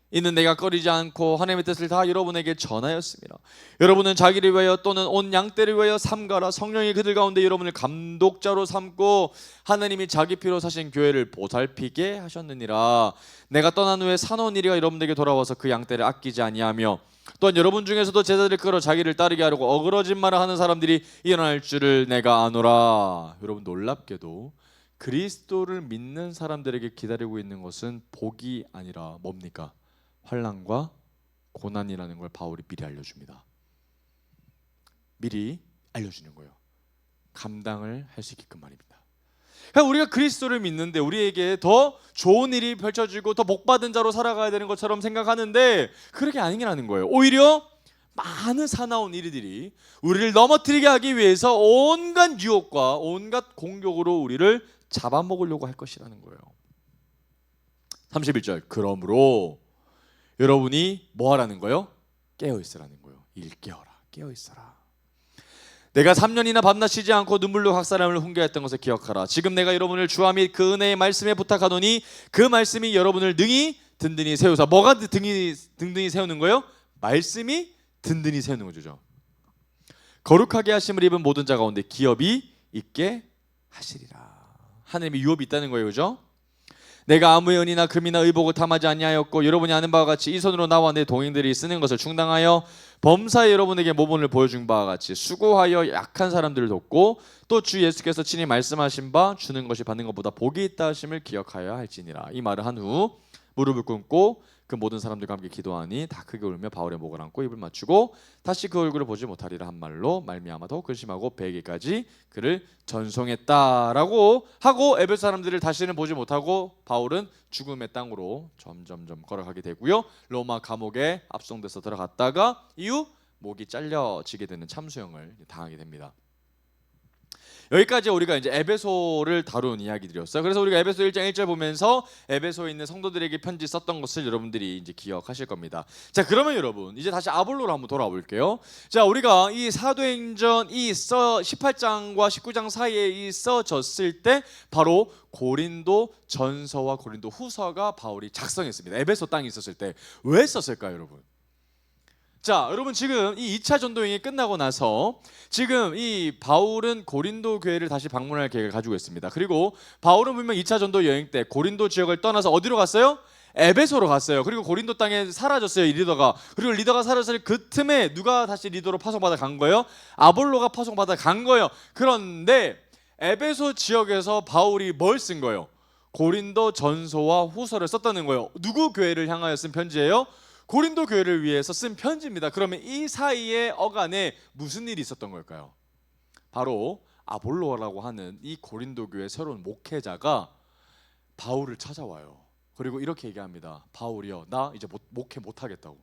이는 내가 꺼리지 않고 하나님의 뜻을 다 여러분에게 전하였습니다. 여러분은 자기를 위하여 또는 온 양떼를 위하여 삼가라. 성령이 그들 가운데 여러분을 감독자로 삼고 하나님이 자기 피로 사신 교회를 보살피게 하셨느니라. 내가 떠난 후에 사나운 이리가 여러분에게 돌아와서 그 양떼를 아끼지 아니하며 또한 여러분 중에서도 제자들을 끌어 자기를 따르게 하려고 어그러진 말을 하는 사람들이 일어날 줄을 내가 아노라. 여러분, 놀랍게도 그리스도를 믿는 사람들에게 기다리고 있는 것은 복이 아니라 뭡니까? 환난과 고난이라는 걸 바울이 미리 알려줍니다. 미리 알려주는 거예요. 감당을 할 수 있게끔 말입니다. 그러니까 우리가 그리스도를 믿는데 우리에게 더 좋은 일이 펼쳐지고 더 복받은 자로 살아가야 되는 것처럼 생각하는데 그렇게 아니라는 거예요. 오히려 많은 사나운 일들이 우리를 넘어뜨리게 하기 위해서 온갖 유혹과 온갖 공격으로 우리를 잡아먹으려고 할 것이라는 거예요. 31절, 그러므로 여러분이 뭐 하라는 거예요? 깨어있으라는 거예요. 일깨어라, 깨어있어라. 내가 3년이나 밤낮 쉬지 않고 눈물로 각 사람을 훈계했던 것을 기억하라. 지금 내가 여러분을 주와 및 그 은혜의 말씀에 부탁하노니 그 말씀이 여러분을 능히 든든히 세우사. 뭐가 든든히 세우는 거예요? 말씀이 든든히 세우는 거죠. 거룩하게 하심을 입은 모든 자 가운데 기업이 있게 하시리라. 하나님의 유업이 있다는 거예요, 그죠? 내가 아무의 은이나 금이나 의복을 탐하지 아니하였고 여러분이 아는 바와 같이 이 손으로 나와 내 동행들이 쓰는 것을 충당하여 범사에 여러분에게 모본을 보여준 바와 같이 수고하여 약한 사람들을 돕고 또 주 예수께서 친히 말씀하신 바 주는 것이 받는 것보다 복이 있다 하심을 기억하여야 할지니라. 이 말을 한 후 무릎을 꿇고 그 모든 사람들과 함께 기도하니 다 크게 울며 바울의 목을 안고 입을 맞추고 다시 그 얼굴을 보지 못하리라 한 말로 말미암아 더 근심하고 베개까지 그를 전송했다라고 하고 에베소 사람들을 다시는 보지 못하고 바울은 죽음의 땅으로 점점점 걸어가게 되고요. 로마 감옥에 압송돼서 들어갔다가 이후 목이 잘려지게 되는 참수형을 당하게 됩니다. 여기까지 우리가 이제 에베소를 다룬 이야기들이었어요. 그래서 우리가 에베소 1장 1절 보면서 에베소에 있는 성도들에게 편지 썼던 것을 여러분들이 이제 기억하실 겁니다. 자, 그러면 여러분 이제 다시 아볼로로 한번 돌아와 볼게요. 자, 우리가 이 사도행전 이 18장과 19장 사이에 이 써졌을 때 바로 고린도 전서와 고린도 후서가 바울이 작성했습니다. 에베소 땅에 있었을 때 왜 썼을까요, 여러분? 자, 여러분 지금 이 2차 전도 여행이 끝나고 나서 지금 이 바울은 고린도 교회를 다시 방문할 계획을 가지고 있습니다. 그리고 바울은 분명 2차 전도 여행 때 고린도 지역을 떠나서 어디로 갔어요? 에베소로 갔어요. 그리고 고린도 땅에 사라졌어요, 이 리더가. 그리고 리더가 사라졌을 그 틈에 누가 다시 리더로 파송받아 간 거예요? 아볼로가 파송받아 간 거예요. 그런데 에베소 지역에서 바울이 뭘 쓴 거예요? 고린도 전서와 후서를 썼다는 거예요. 누구 교회를 향하여 쓴 편지예요? 고린도 교회를 위해서 쓴 편지입니다. 그러면 이 사이에 어간에 무슨 일이 있었던 걸까요? 바로 아볼로라고 하는 이 고린도 교회 새로운 목회자가 바울을 찾아와요. 그리고 이렇게 얘기합니다. 바울이요, 나 이제 목회 못하겠다고.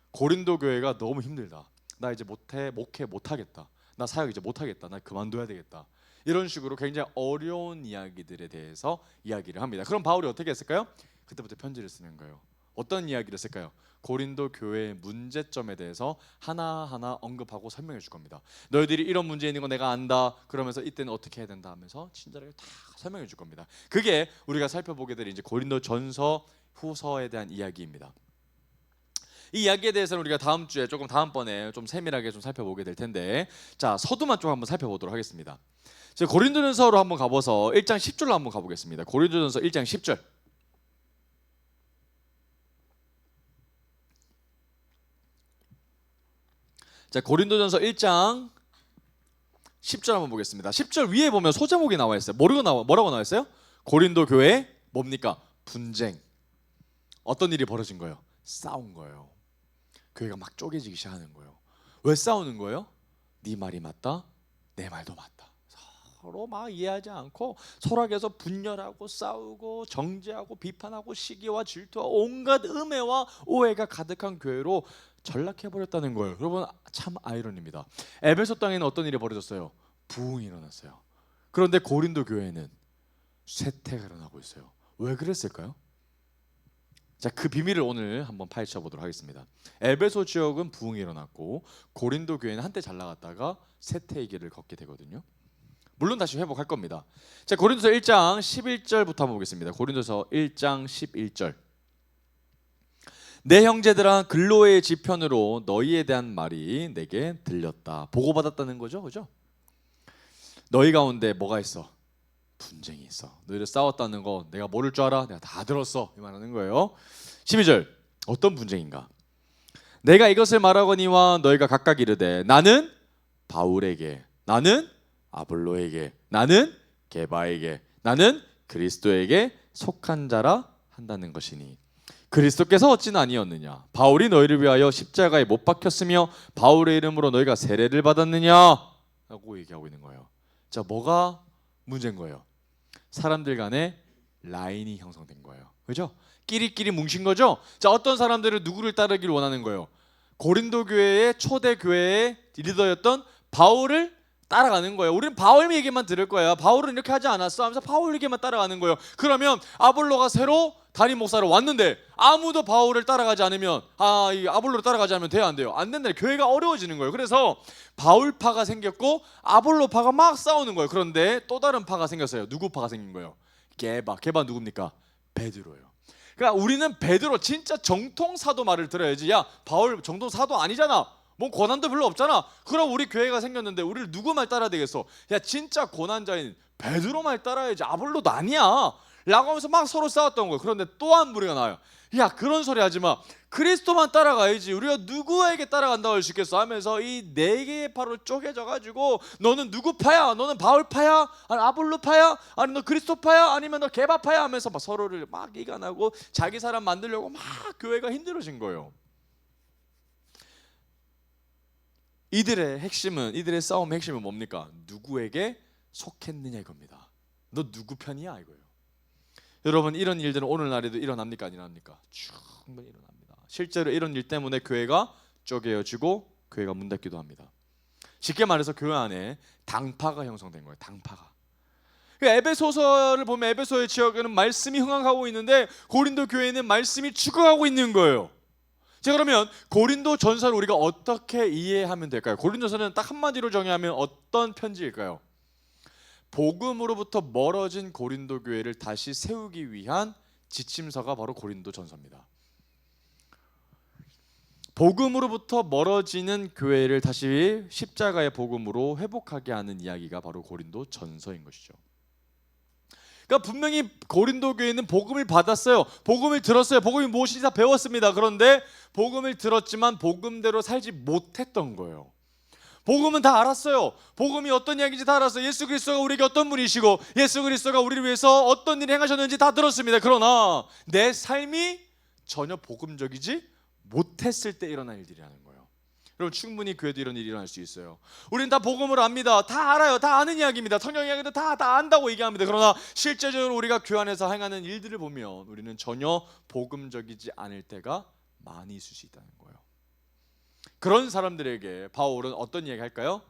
고린도 교회가 너무 힘들다. 나 이제 목회 못하겠다. 나 사역 이제 못하겠다. 나 그만둬야 되겠다. 이런 식으로 굉장히 어려운 이야기들에 대해서 이야기를 합니다. 그럼 바울이 어떻게 했을까요? 그때부터 편지를 쓰는 거예요. 어떤 이야기를 했을까요? 고린도 교회의 문제점에 대해서 하나하나 언급하고 설명해 줄 겁니다. 너희들이 이런 문제 있는 거 내가 안다. 그러면서 이때는 어떻게 해야 된다 하면서 친절하게 다 설명해 줄 겁니다. 그게 우리가 살펴보게 될 이제 고린도 전서 후서에 대한 이야기입니다. 이 이야기에 대해서는 우리가 다음 주에 조금 다음번에 좀 세밀하게 좀 살펴보게 될 텐데, 자, 서두만 좀 한번 살펴보도록 하겠습니다. 고린도전서로 한번 가봐서 1장 10절로 한번 가보겠습니다. 고린도전서 1장 10절. 자, 고린도전서 1장 10절 한번 보겠습니다. 10절 위에 보면 소제목이 나와 있어요. 뭐라고 나와 있어요? 고린도 교회 뭡니까? 분쟁. 어떤 일이 벌어진 거예요? 싸운 거예요. 교회가 막 쪼개지기 시작하는 거예요. 왜 싸우는 거예요? 네 말이 맞다, 내 말도 맞다. 서로 막 이해하지 않고 서로에게서 분열하고 싸우고 정죄하고 비판하고 시기와 질투와 온갖 음해와 오해가 가득한 교회로 전락해버렸다는 거예요. 여러분, 참 아이러니입니다. 에베소 땅에는 어떤 일이 벌어졌어요? 부흥이 일어났어요. 그런데 고린도 교회는 쇠퇴가 일어나고 있어요. 왜 그랬을까요? 자, 그 비밀을 오늘 한번 파헤쳐 보도록 하겠습니다. 에베소 지역은 부흥이 일어났고 고린도 교회는 한때 잘 나갔다가 쇠퇴의 길을 걷게 되거든요. 물론 다시 회복할 겁니다. 자, 고린도서 1장 11절부터 한번 보겠습니다. 고린도서 1장 11절. 내 형제들아 글로의 지편으로 너희에 대한 말이 내게 들렸다. 보고받았다는 거죠, 그죠? 너희 가운데 뭐가 있어? 분쟁이 있어. 너희들 싸웠다는 거 내가 모를 줄 알아? 내가 다 들었어. 이 말하는 거예요. 12절 어떤 분쟁인가? 내가 이것을 말하거니와 너희가 각각 이르되 나는 바울에게, 나는 아볼로에게, 나는 게바에게, 나는 그리스도에게 속한 자라 한다는 것이니 그리스도께서 어찌나 아니었느냐? 바울이 너희를 위하여 십자가에 못 박혔으며 바울의 이름으로 너희가 세례를 받았느냐? 라고 얘기하고 있는 거예요. 자, 뭐가 문제인 거예요? 사람들 간에 라인이 형성된 거예요. 그죠? 끼리끼리 뭉친 거죠? 자, 어떤 사람들은 누구를 따르기를 원하는 거예요? 고린도 교회의 초대 교회의 리더였던 바울을 따라가는 거예요. 우리는 바울 얘기만 들을 거예요. 바울은 이렇게 하지 않았어 하면서 바울 얘기만 따라가는 거예요. 그러면 아볼로가 새로 담임 목사로 왔는데 아무도 바울을 따라가지 않으면 이 아볼로를 따라가지 않으면 돼요, 안 돼요? 안 된다. 교회가 어려워지는 거예요. 그래서 바울파가 생겼고 아볼로파가 막 싸우는 거예요. 그런데 또 다른 파가 생겼어요. 누구 파가 생긴 거예요? 게바 누굽니까? 베드로예요. 그러니까 우리는 베드로 진짜 정통 사도 말을 들어야지. 야, 바울 정통 사도 아니잖아. 뭐 고난도 별로 없잖아. 그럼 우리 교회가 생겼는데 우리를 누구 말 따라야 되겠어? 야, 진짜 고난자인 베드로 말 따라야지. 아볼로도 아니야 라고 하면서 막 서로 싸웠던 거예요. 그런데 또 한 무리가 나와요. 야, 그런 소리 하지 마. 그리스도만 따라가야지. 우리가 누구에게 따라간다고 할 수 있겠어 하면서 이 네 개의 파로 쪼개져 가지고 너는 누구 파야? 너는 바울 파야? 아니 아볼로 파야? 아니 너 그리스도 파야? 아니면 너 게바 파야? 하면서 막 서로를 막 이간하고 자기 사람 만들려고 막 교회가 힘들어진 거예요. 이들의 싸움의 핵심은 뭡니까? 누구에게 속했느냐 이겁니다. 너 누구 편이야 이거예요. 여러분, 이런 일들은 오늘날에도 일어납니까? 안 일어납니까? 충분히 일어납니다. 실제로 이런 일 때문에 교회가 쪼개어지고 교회가 문 닫기도 합니다. 쉽게 말해서 교회 안에 당파가 형성된 거예요. 당파가. 에베소서를 보면 에베소의 지역에는 말씀이 흥황하고 있는데 고린도 교회는 말씀이 죽어가고 있는 거예요. 자, 그러면 고린도 전서를 우리가 어떻게 이해하면 될까요? 고린도 전서는 딱 한마디로 정의하면 어떤 편지일까요? 복음으로부터 멀어진 고린도 교회를 다시 세우기 위한 지침서가 바로 고린도 전서입니다. 복음으로부터 멀어지는 교회를 다시 십자가의 복음으로 회복하게 하는 이야기가 바로 고린도 전서인 것이죠. 그러니까 분명히 고린도 교회는 복음을 받았어요. 복음을 들었어요. 복음이 무엇인지 다 배웠습니다. 그런데 복음을 들었지만 복음대로 살지 못했던 거예요. 복음은 다 알았어요. 복음이 어떤 이야기인지 다 알았어요. 예수 그리스도가 우리에게 어떤 분이시고 예수 그리스도가 우리를 위해서 어떤 일을 행하셨는지 다 들었습니다. 그러나 내 삶이 전혀 복음적이지 못했을 때 일어난 일들이라는 거예요. 여러분, 충분히 교회도 이런 일이 일어날 수 있어요. 우리는 다 복음을 압니다. 다 알아요. 다 아는 이야기입니다. 성경 이야기도 다 안다고 얘기합니다. 그러나 실제적으로 우리가 교회 안에서 행하는 일들을 보면 우리는 전혀 복음적이지 않을 때가 많이 있을 수 있다는 거예요. 그런 사람들에게 바울은 어떤 이야기 할까요?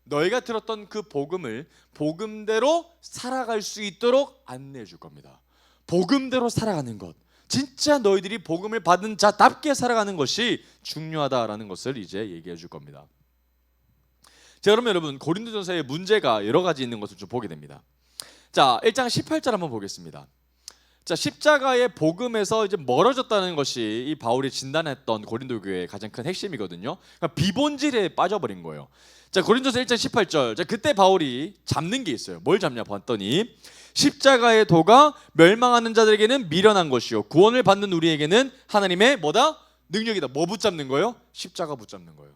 너희가 들었던 그 복음을 복음대로 살아갈 수 있도록 안내해 줄 겁니다. 복음대로 살아가는 것, 진짜 너희들이 복음을 받은 자답게 살아가는 것이 중요하다라는 것을 이제 얘기해 줄 겁니다. 자, 그러면 여러분, 고린도전서의 문제가 여러 가지 있는 것을 좀 보게 됩니다. 자, 1장 18절 한번 보겠습니다. 자, 십자가의 복음에서 이제 멀어졌다는 것이 이 바울이 진단했던 고린도 교회의 가장 큰 핵심이거든요. 그러니까 비본질에 빠져버린 거예요. 자, 고린도서 1장 18절. 자, 그때 바울이 잡는 게 있어요. 뭘 잡냐 봤더니 십자가의 도가 멸망하는 자들에게는 미련한 것이요 구원을 받는 우리에게는 하나님의 뭐다? 능력이다. 뭐 붙잡는 거예요? 십자가 붙잡는 거예요.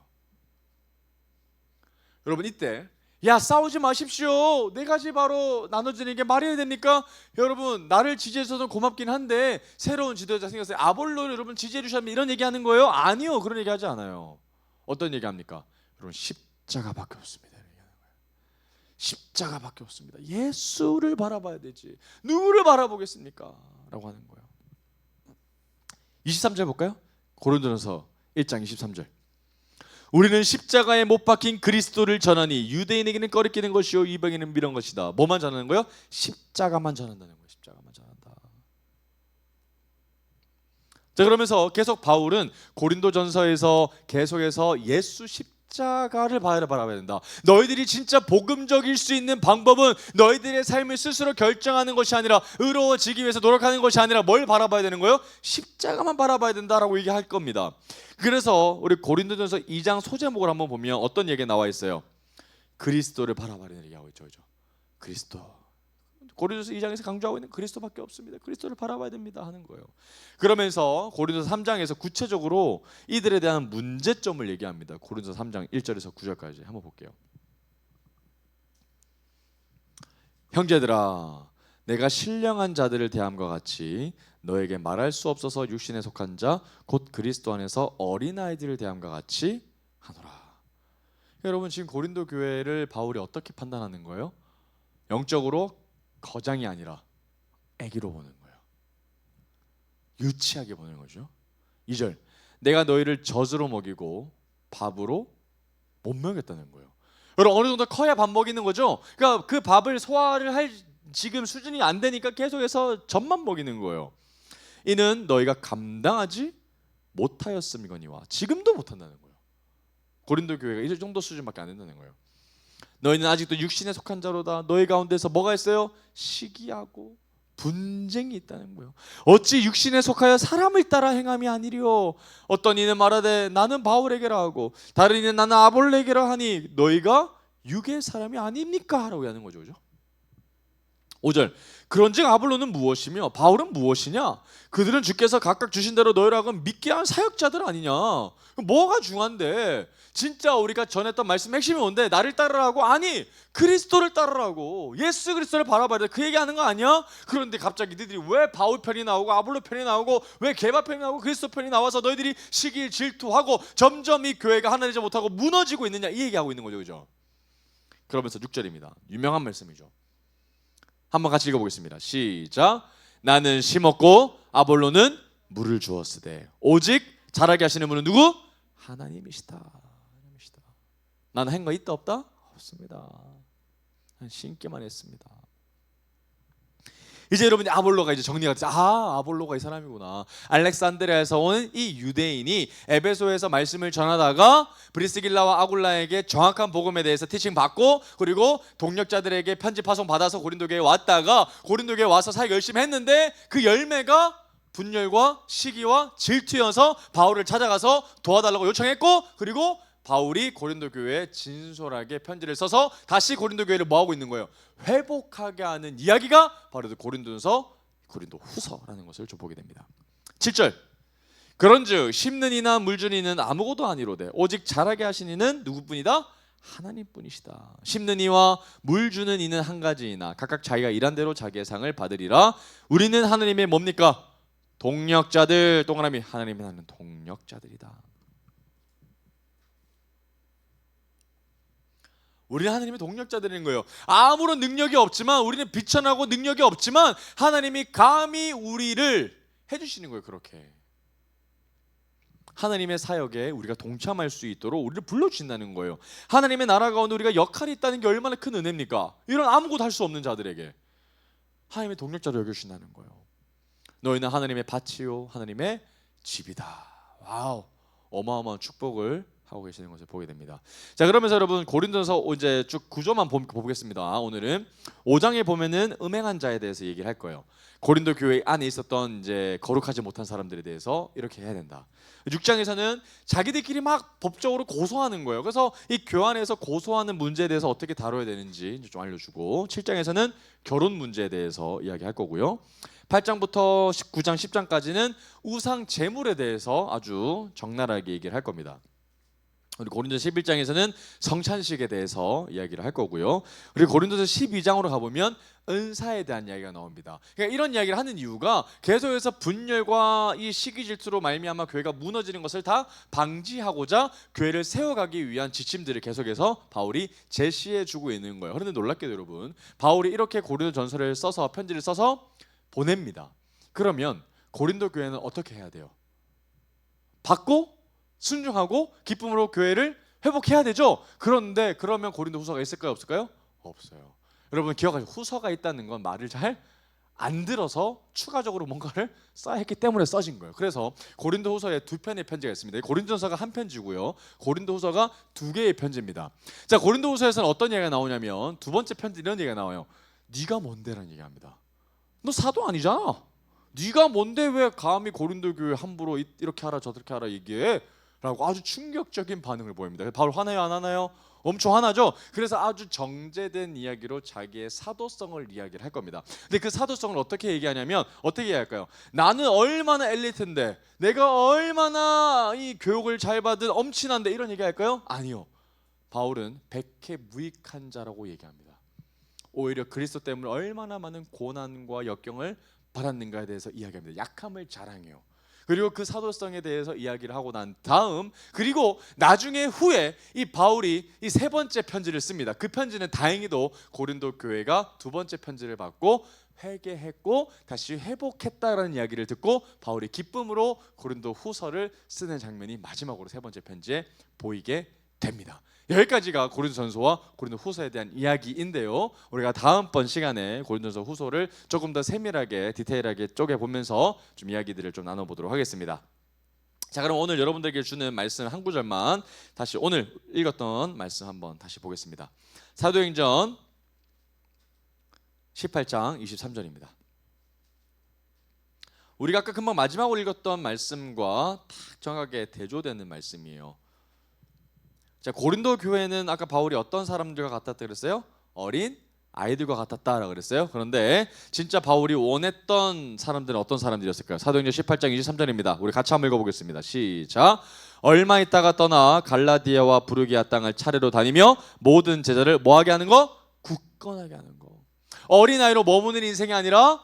여러분, 이때 야, 싸우지 마십시오. 네 가지 바로 나눠지는 게 말이 됩니까? 여러분, 나를 지지해 주셔서 고맙긴 한데 새로운 지도자 생겼어요. 아볼로를 여러분 지지해 주셨면 이런 얘기하는 거예요? 아니요, 그런 얘기 하지 않아요. 어떤 얘기합니까? 여러분, 십자가밖에 없습니다. 십자가밖에 없습니다. 예수를 바라봐야 되지 누구를 바라보겠습니까? 라고 하는 거예요. 23절 볼까요? 고린도전서 1장 23절. 우리는 십자가에 못 박힌 그리스도를 전하니 유대인에게는 꺼리끼는 것이요 이방인은 미련 것이다. 뭐만 전하는 거예요? 십자가만 전한다는 거예요. 십자가만 전한다. 자, 그러면서 계속 바울은 고린도전서에서 계속해서 예수 십자가를 바라봐야 된다. 너희들이 진짜 복음적일 수 있는 방법은 너희들의 삶을 스스로 결정하는 것이 아니라 의로워지기 위해서 노력하는 것이 아니라 뭘 바라봐야 되는 거예요? 십자가만 바라봐야 된다라고 얘기할 겁니다. 그래서 우리 고린도전서 2장 소제목을 한번 보면 어떤 얘기가 나와 있어요? 그리스도를 바라봐라는 얘기하고 있죠. 그죠? 그리스도. 고린도서 2장에서 강조하고 있는 그리스도밖에 없습니다. 그리스도를 바라봐야 됩니다 하는 거예요. 그러면서 고린도서 3장에서 구체적으로 이들에 대한 문제점을 얘기합니다. 고린도서 3장 1절에서 9절까지 한번 볼게요. 형제들아, 내가 신령한 자들을 대함과 같이 너에게 말할 수 없어서 육신에 속한 자 곧 그리스도 안에서 어린아이들을 대함과 같이 하노라. 여러분, 지금 고린도 교회를 바울이 어떻게 판단하는 거예요? 영적으로 거장이 아니라 애기로 보는 거예요. 유치하게 보는 거죠. 2절, 내가 너희를 젖으로 먹이고 밥으로 못 먹였다는 거예요. 여러분, 어느 정도 커야 밥 먹이는 거죠. 그러니까 그 밥을 소화를 할 지금 수준이 안 되니까 계속해서 젖만 먹이는 거예요. 이는 너희가 감당하지 못하였음이거니와, 지금도 못한다는 거예요. 고린도 교회가 이 정도 수준밖에 안 된다는 거예요. 너희는 아직도 육신에 속한 자로다. 너희 가운데서 뭐가 있어요? 시기하고 분쟁이 있다는 거예요. 어찌 육신에 속하여 사람을 따라 행함이 아니리요. 어떤 이는 말하되 나는 바울에게라 하고 다른 이는 나는 아볼레게라 하니 너희가 육의 사람이 아닙니까? 라고 하는 거죠. 그죠? 5절, 그런즉 아볼로는 무엇이며 바울은 무엇이냐? 그들은 주께서 각각 주신 대로 너희라고 믿게 한 사역자들 아니냐? 뭐가 중요한데? 진짜 우리가 전했던 말씀 핵심이 뭔데? 나를 따르라고? 아니, 그리스도를 따르라고. 예수 그리스도를 바라봐야 돼. 그 얘기하는 거 아니야? 그런데 갑자기 너희들이 왜 바울 편이 나오고 아볼로 편이 나오고 왜 게바 편이 나오고 그리스도 편이 나와서 너희들이 시기 질투하고 점점 이 교회가 하나 되지 못하고 무너지고 있느냐? 이 얘기하고 있는 거죠. 그죠? 그러면서 6절입니다. 유명한 말씀이죠. 한번 같이 읽어보겠습니다. 시작. 나는 심었고 아볼로는 물을 주었으되 오직 자라게 하시는 분은 누구? 하나님이시다. 나는 한 거 있다 없다? 없습니다. 난 심기만 했습니다. 이제 여러분이 아볼로가 이제 정리가 됐죠. 아, 아볼로가 이 사람이구나. 알렉산드리아에서 온 이 유대인이 에베소에서 말씀을 전하다가 브리스길라와 아굴라에게 정확한 복음에 대해서 티칭 받고 그리고 동력자들에게 편지 파송 받아서 고린도교에 왔다가 고린도교에 와서 사역 열심히 했는데 그 열매가 분열과 시기와 질투여서 바울을 찾아가서 도와달라고 요청했고 그리고 바울이 고린도 교회에 진솔하게 편지를 써서 다시 고린도 교회를 뭐하고 있는 거예요? 회복하게 하는 이야기가 바로 고린도전서, 고린도 후서라는 것을 좀 보게 됩니다. 7절, 그런즉 심는 이나 물주는 이는 아무것도 아니로되 오직 자라게 하신 이는 누구뿐이다? 하나님뿐이시다. 심는 이와 물 주는 이는 한 가지이나 각각 자기가 일한 대로 자기의 상을 받으리라. 우리는 하나님의 뭡니까? 동력자들. 동그라미, 하나님이 하는 동력자들이다. 우리는 하나님의 동력자들인 거예요. 아무런 능력이 없지만 우리는 비천하고 능력이 없지만 하나님이 감히 우리를 해주시는 거예요. 그렇게 하나님의 사역에 우리가 동참할 수 있도록 우리를 불러주신다는 거예요. 하나님의 나라 가운데 우리가 역할이 있다는 게 얼마나 큰 은혜입니까? 이런 아무것도 할 수 없는 자들에게 하나님의 동력자로 여겨주신다는 거예요. 너희는 하나님의 밭이요 하나님의 집이다. 와우, 어마어마한 축복을 하고 계시는 것을 보게 됩니다. 자, 그러면서 여러분 고린도서 이제 쭉 구조만 보겠습니다. 오늘은 5장에 보면은 음행한 자에 대해서 얘기를 할 거예요. 고린도 교회 안에 있었던 이제 거룩하지 못한 사람들에 대해서 이렇게 해야 된다. 6장에서는 자기들끼리 막 법적으로 고소하는 거예요. 그래서 이 교환에서 고소하는 문제에 대해서 어떻게 다뤄야 되는지 좀 알려주고 7장에서는 결혼 문제에 대해서 이야기할 거고요. 8장부터 9장 10장까지는 우상 제물에 대해서 아주 적나라하게 얘기를 할 겁니다. 우리 고린도서 11장에서는 성찬식에 대해서 이야기를 할 거고요. 그리고 고린도서 12장으로 가보면 은사에 대한 이야기가 나옵니다. 그러니까 이런 이야기를 하는 이유가 계속해서 분열과 이 시기 질투로 말미암아 교회가 무너지는 것을 다 방지하고자 교회를 세워가기 위한 지침들을 계속해서 바울이 제시해주고 있는 거예요. 그런데 놀랍게도 여러분, 바울이 이렇게 고린도 전서를 써서 편지를 써서 보냅니다. 그러면 고린도 교회는 어떻게 해야 돼요? 받고 순종하고 기쁨으로 교회를 회복해야 되죠. 그런데 그러면 고린도 후서가 있을까요? 없을까요? 없어요. 여러분 기억하세요. 후서가 있다는 건 말을 잘 안 들어서 추가적으로 뭔가를 써야 했기 때문에 써진 거예요. 그래서 고린도후서에 두 편의 편지가 있습니다. 고린도전서가 한 편지고요, 고린도후서가 두 개의 편지입니다. 자, 고린도후서에서는 어떤 얘기가 나오냐면 두 번째 편지 이런 얘기가 나와요. 네가 뭔데라는 얘기합니다. 너 사도 아니잖아. 네가 뭔데 왜 감히 고린도 교회 함부로 이렇게 하라 저렇게 하라 얘기해? 라고 아주 충격적인 반응을 보입니다. 바울 화나요 안 화나요? 엄청 화나죠. 그래서 아주 정제된 이야기로 자기의 사도성을 이야기를 할 겁니다. 근데 그 사도성을 어떻게 얘기하냐면 어떻게 얘기할까요? 나는 얼마나 엘리트인데, 내가 얼마나 이 교육을 잘 받은 엄친한데, 이런 얘기할까요? 아니요. 바울은 백해무익한 자라고 얘기합니다. 오히려 그리스도 때문에 얼마나 많은 고난과 역경을 받았는가에 대해서 이야기합니다. 약함을 자랑해요. 그리고 그 사도성에 대해서 이야기를 하고 난 다음, 그리고 나중에 후에 이 바울이 이 세 번째 편지를 씁니다. 그 편지는 다행히도 고린도 교회가 두 번째 편지를 받고 회개했고 다시 회복했다라는 이야기를 듣고 바울이 기쁨으로 고린도 후서를 쓰는 장면이 마지막으로 세 번째 편지에 보이게 됩니다. 여기까지가 고린도전서와 고린도후서에 대한 이야기인데요, 우리가 다음번 시간에 고린도전서 후서를 조금 더 세밀하게 디테일하게 쪼개보면서 좀 이야기들을 좀 나눠보도록 하겠습니다. 자, 그럼 오늘 여러분들에게 주는 말씀 한 구절만 다시 오늘 읽었던 말씀 한번 다시 보겠습니다. 사도행전 18장 23절입니다. 우리가 아까 금방 마지막으로 읽었던 말씀과 딱 정확하게 대조되는 말씀이에요. 자, 고린도 교회는 아까 바울이 어떤 사람들과 같았다 그랬어요? 어린 아이들과 같았다라고 그랬어요. 그런데 진짜 바울이 원했던 사람들은 어떤 사람들이었을까요? 사도행전 18장 23절입니다. 우리 같이 한번 읽어보겠습니다. 시작. 얼마 있다가 떠나 갈라디아와 부르기아 땅을 차례로 다니며 모든 제자를 뭐하게 하는 거? 굳건하게 하는 거. 어린아이로 머무는 인생이 아니라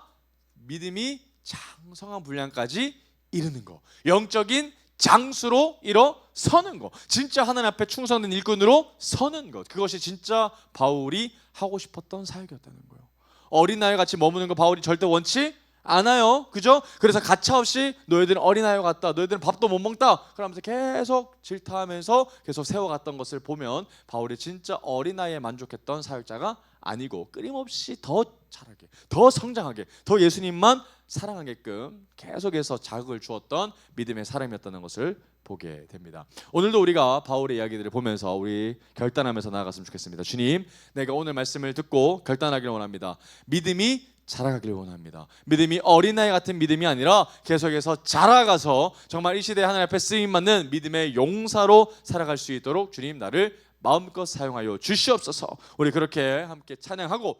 믿음이 장성한 분량까지 이르는 거, 영적인 장수로 일어서는 거, 진짜 하나님 앞에 충성된 일꾼으로 서는 것, 그것이 진짜 바울이 하고 싶었던 사역이었다는 거예요. 어린아이 같이 머무는 거 바울이 절대 원치 않아요. 그죠? 그래서 가차없이 너희들은 어린아이 같다, 너희들은 밥도 못 먹다 그러면서 계속 질타하면서 계속 세워갔던 것을 보면 바울이 진짜 어린아이에 만족했던 사역자가 아니고 끊임없이 더 자라게, 더 성장하게, 더 예수님만 사랑하게끔 계속해서 자극을 주었던 믿음의 사람이었다는 것을 보게 됩니다. 오늘도 우리가 바울의 이야기들을 보면서 우리 결단하면서 나아갔으면 좋겠습니다. 주님, 내가 오늘 말씀을 듣고 결단하기를 원합니다. 믿음이 자라가기를 원합니다. 믿음이 어린아이 같은 믿음이 아니라 계속해서 자라가서 정말 이 시대에 하나님 앞에 쓰임받는 믿음의 용사로 살아갈 수 있도록 주님 나를 마음껏 사용하여 주시옵소서. 우리 그렇게 함께 찬양하고